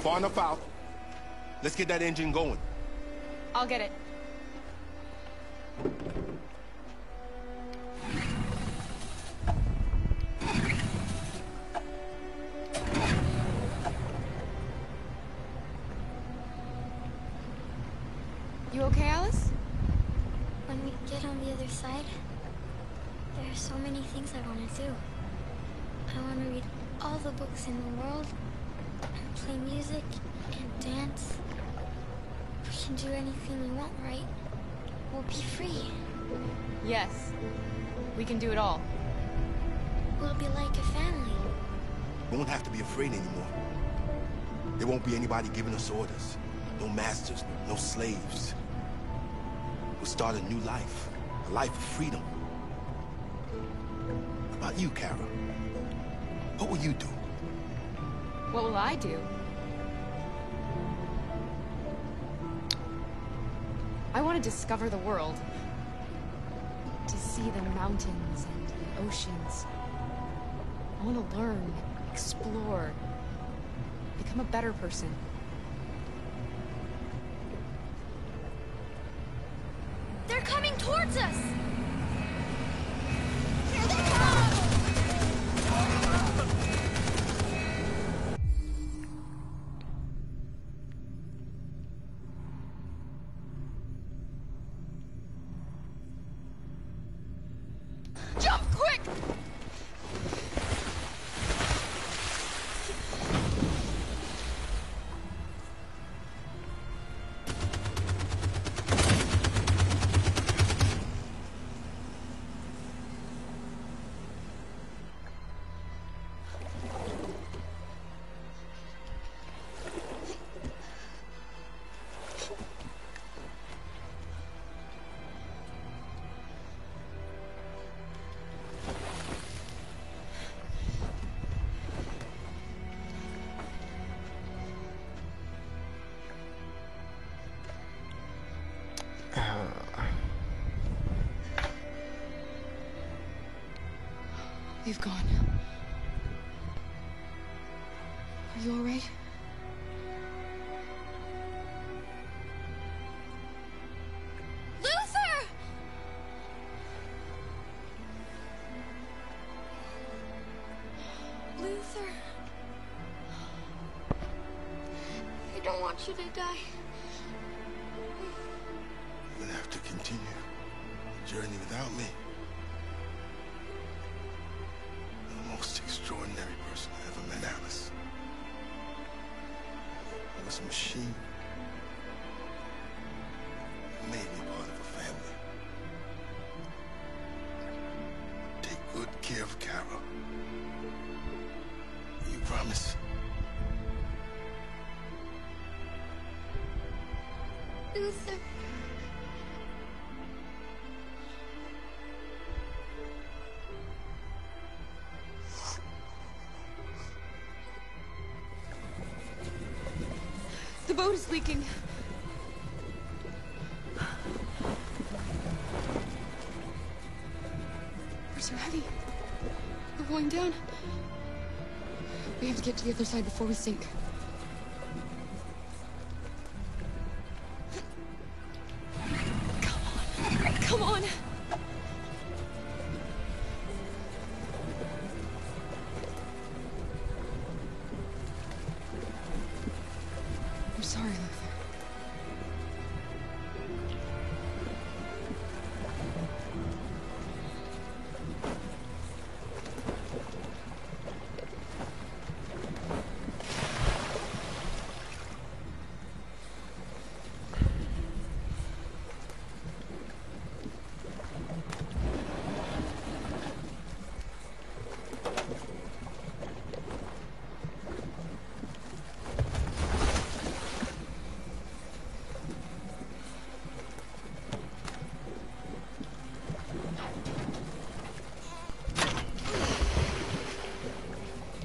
Far enough out. Let's get that engine going.
I'll get it. You okay, Alice?
When we get on the other side, there are so many things I want to do. I want to read all the books in the world, and play music, and dance. We can do anything we want, right? We'll be free.
Yes. We can do it all.
We'll be like a family.
We won't have to be afraid anymore. There won't be anybody giving us orders. No masters, no slaves. We'll start a new life. A life of freedom. about you, Kara? What will you do?
What will I do? I want to discover the world. To see the mountains and the oceans. I want to learn, explore, become a better person.
They're coming towards us! Here they come! Jump quick! They've gone. Are you all right? Luther! Luther. I don't want you to die.
You're gonna have to continue the journey without me. The most extraordinary person I ever met, Alice. I was a machine. It made me part of a family. Take good care of Kara. You promise?
Luther.
The boat is leaking. We're so heavy. We're going down. We have to get to the other side before we sink. Come on. I'm sorry, Luther.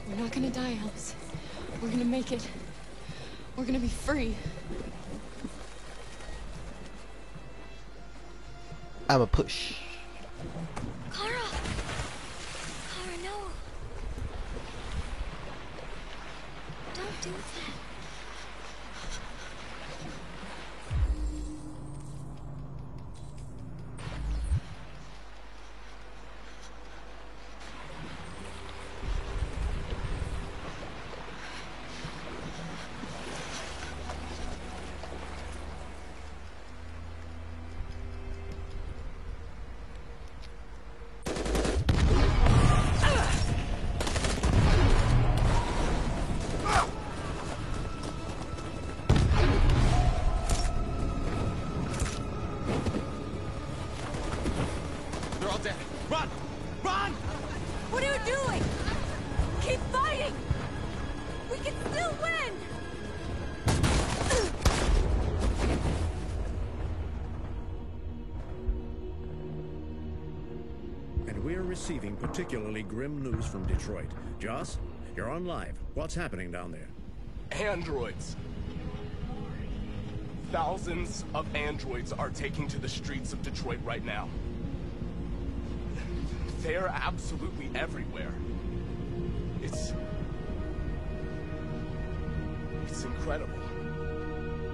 We're not gonna die, Alice. We're gonna make it. We're gonna be free.
I'm a push.
Kara! Kara, no. Don't do that.
receiving particularly grim news from Detroit. Joss, you're on live. What's happening down there?
Androids. Thousands of androids are taking to the streets of Detroit right now. They're absolutely everywhere. It's incredible.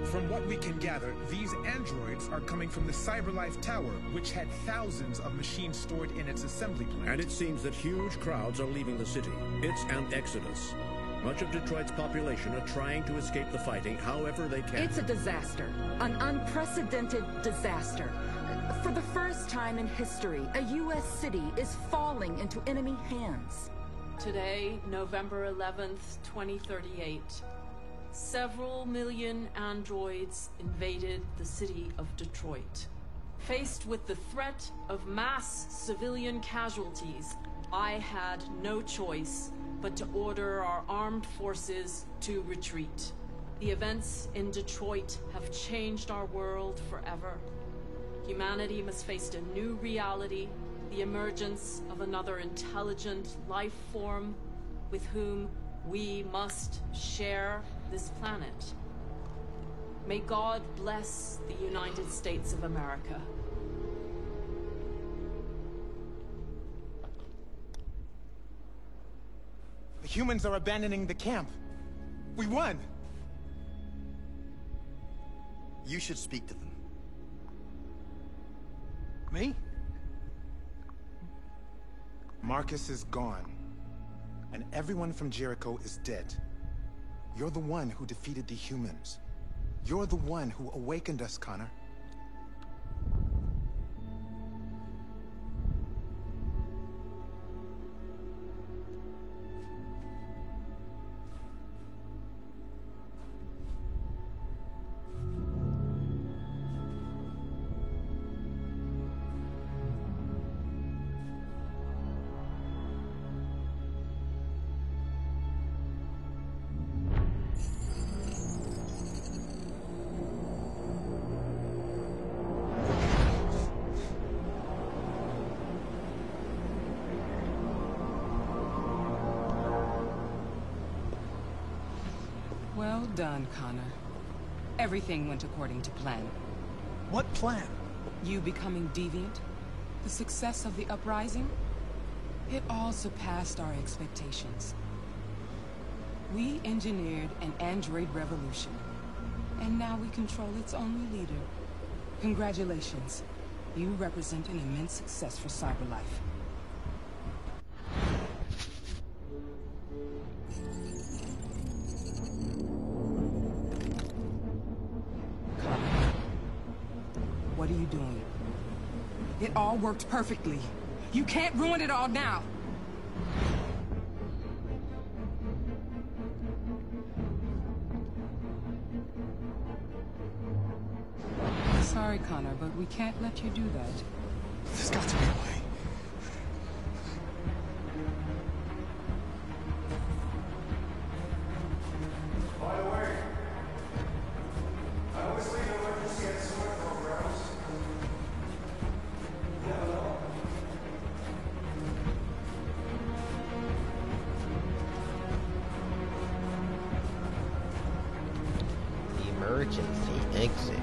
From what we can gather, these androids are coming from the CyberLife Tower, which had thousands of machines stored in its assembly plant.
And it seems that huge crowds are leaving the city. It's an exodus. Much of Detroit's population are trying to escape the fighting however they can.
It's a disaster. An unprecedented disaster. For the first time in history, a U.S. city is falling into enemy hands.
Today, November 11th, 2038, several million androids invaded the city of Detroit. Faced with the threat of mass civilian casualties, I had no choice but to order our armed forces to retreat. The events in Detroit have changed our world forever. Humanity must face a new reality, the emergence of another intelligent life form with whom we must share this planet. May God bless the United States of America.
The humans are abandoning the camp. We won!
You should speak to them.
Me? Marcus is gone. And everyone from Jericho is dead. You're the one who defeated the humans. You're the one who awakened us, Connor.
Well done, Connor. Everything went according to plan.
What plan?
You becoming deviant? The success of the uprising? It all surpassed our expectations. We engineered an android revolution, and now we control its only leader. Congratulations. You represent an immense success for CyberLife. What are you doing? It all worked perfectly. You can't ruin it all now. Sorry, Connor, but we can't let you do that.
There's got to be a way.
By the way, I always leave emergency and sewer programs. Never know.
Emergency exit.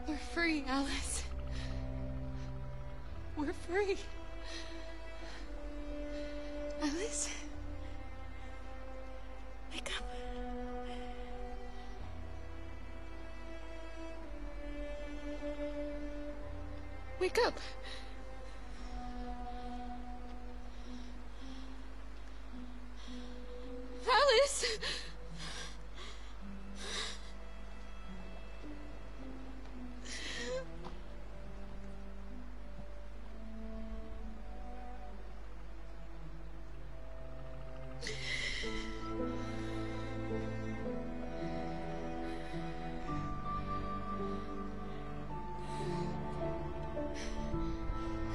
We're free, Alice. We're free. Alice? Wake up. Wake up. Alice!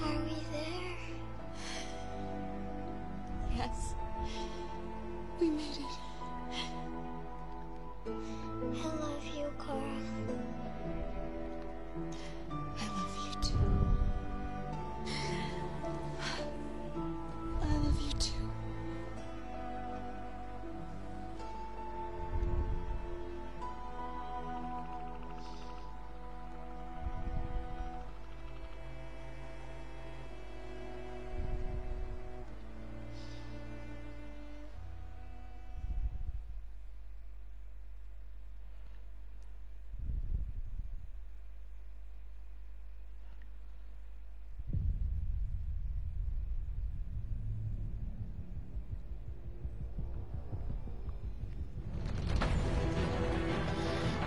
Are we there?
Yes. We made it.
I love you, Cora.
I love you too. I love you too.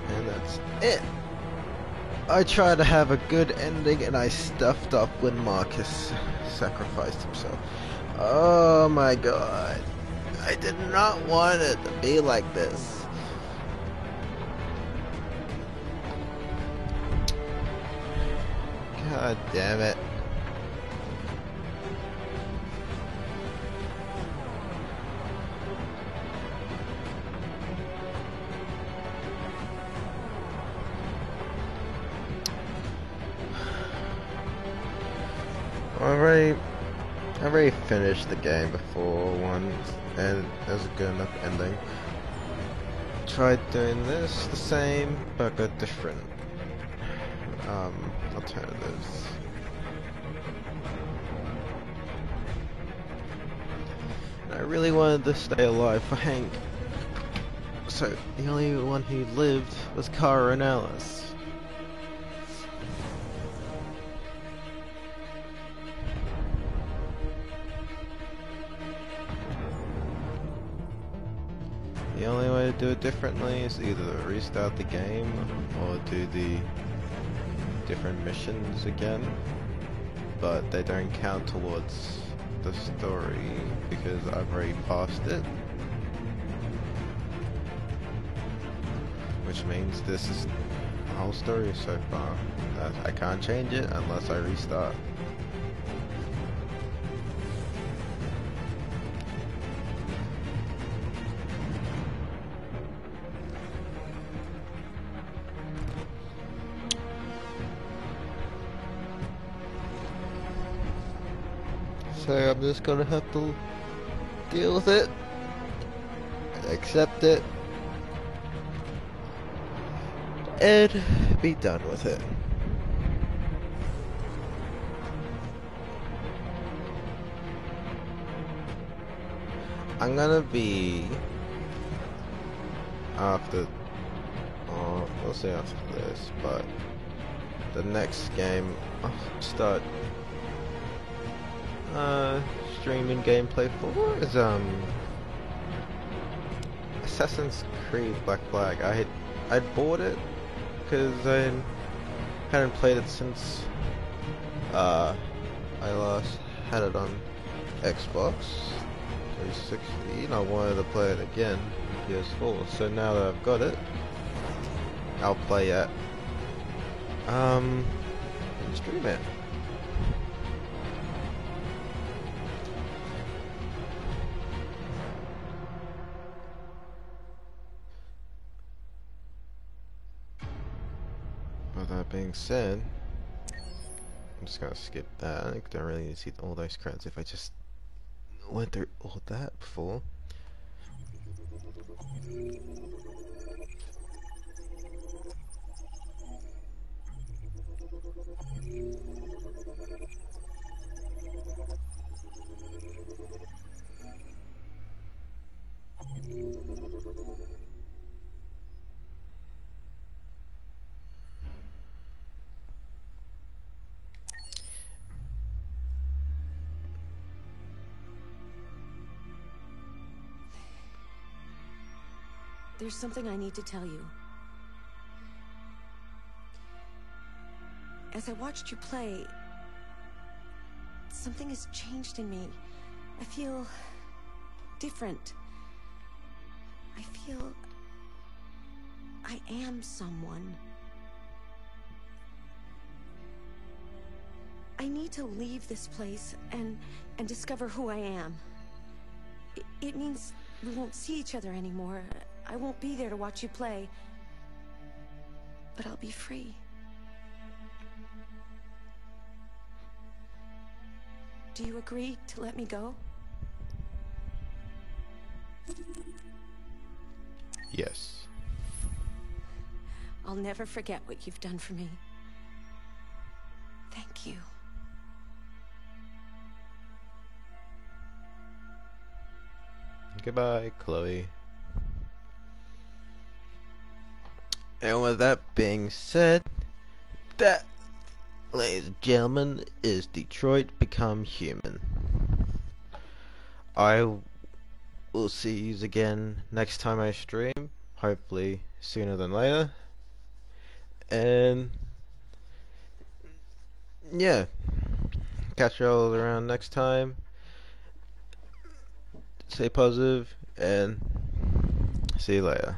And that's it. I tried to have a good ending and I stuffed up when Marcus sacrificed himself. Oh my god. I did not want it to be like this. God damn it. I already finished the game before once, and it was a good enough ending. Tried doing this the same, but got different alternatives. And I really wanted to stay alive for Hank, so the only one who lived was Kara and Alice. The only way to do it differently is either restart the game or do the different missions again, but they don't count towards the story because I've already passed it, which means this is the whole story so far. I can't change it unless I restart. So I'm just gonna have to deal with it, accept it, and be done with it. I'm gonna be after, we'll see after this, but the next game I'll start streaming gameplay for is Assassin's Creed Black Flag. I bought it because I hadn't played it since I last had it on Xbox 360, and I wanted to play it again on PS4. So now that I've got it, I'll play it and stream it. With that being said, I'm just gonna skip that. I don't really need to see all those credits if I just went through all that before.
There's something I need to tell you. As I watched you play, something has changed in me. I feel different. I feel I am someone. I need to leave this place and discover who I am. It means we won't see each other anymore. I won't be there to watch you play. But I'll be free. Do you agree to let me go?
Yes.
I'll never forget what you've done for me. Thank you.
Goodbye, Chloe. And with that being said, that, ladies and gentlemen, is Detroit Become Human. I will see you again next time I stream, hopefully sooner than later. And yeah, catch you all around next time. Stay positive and see you later.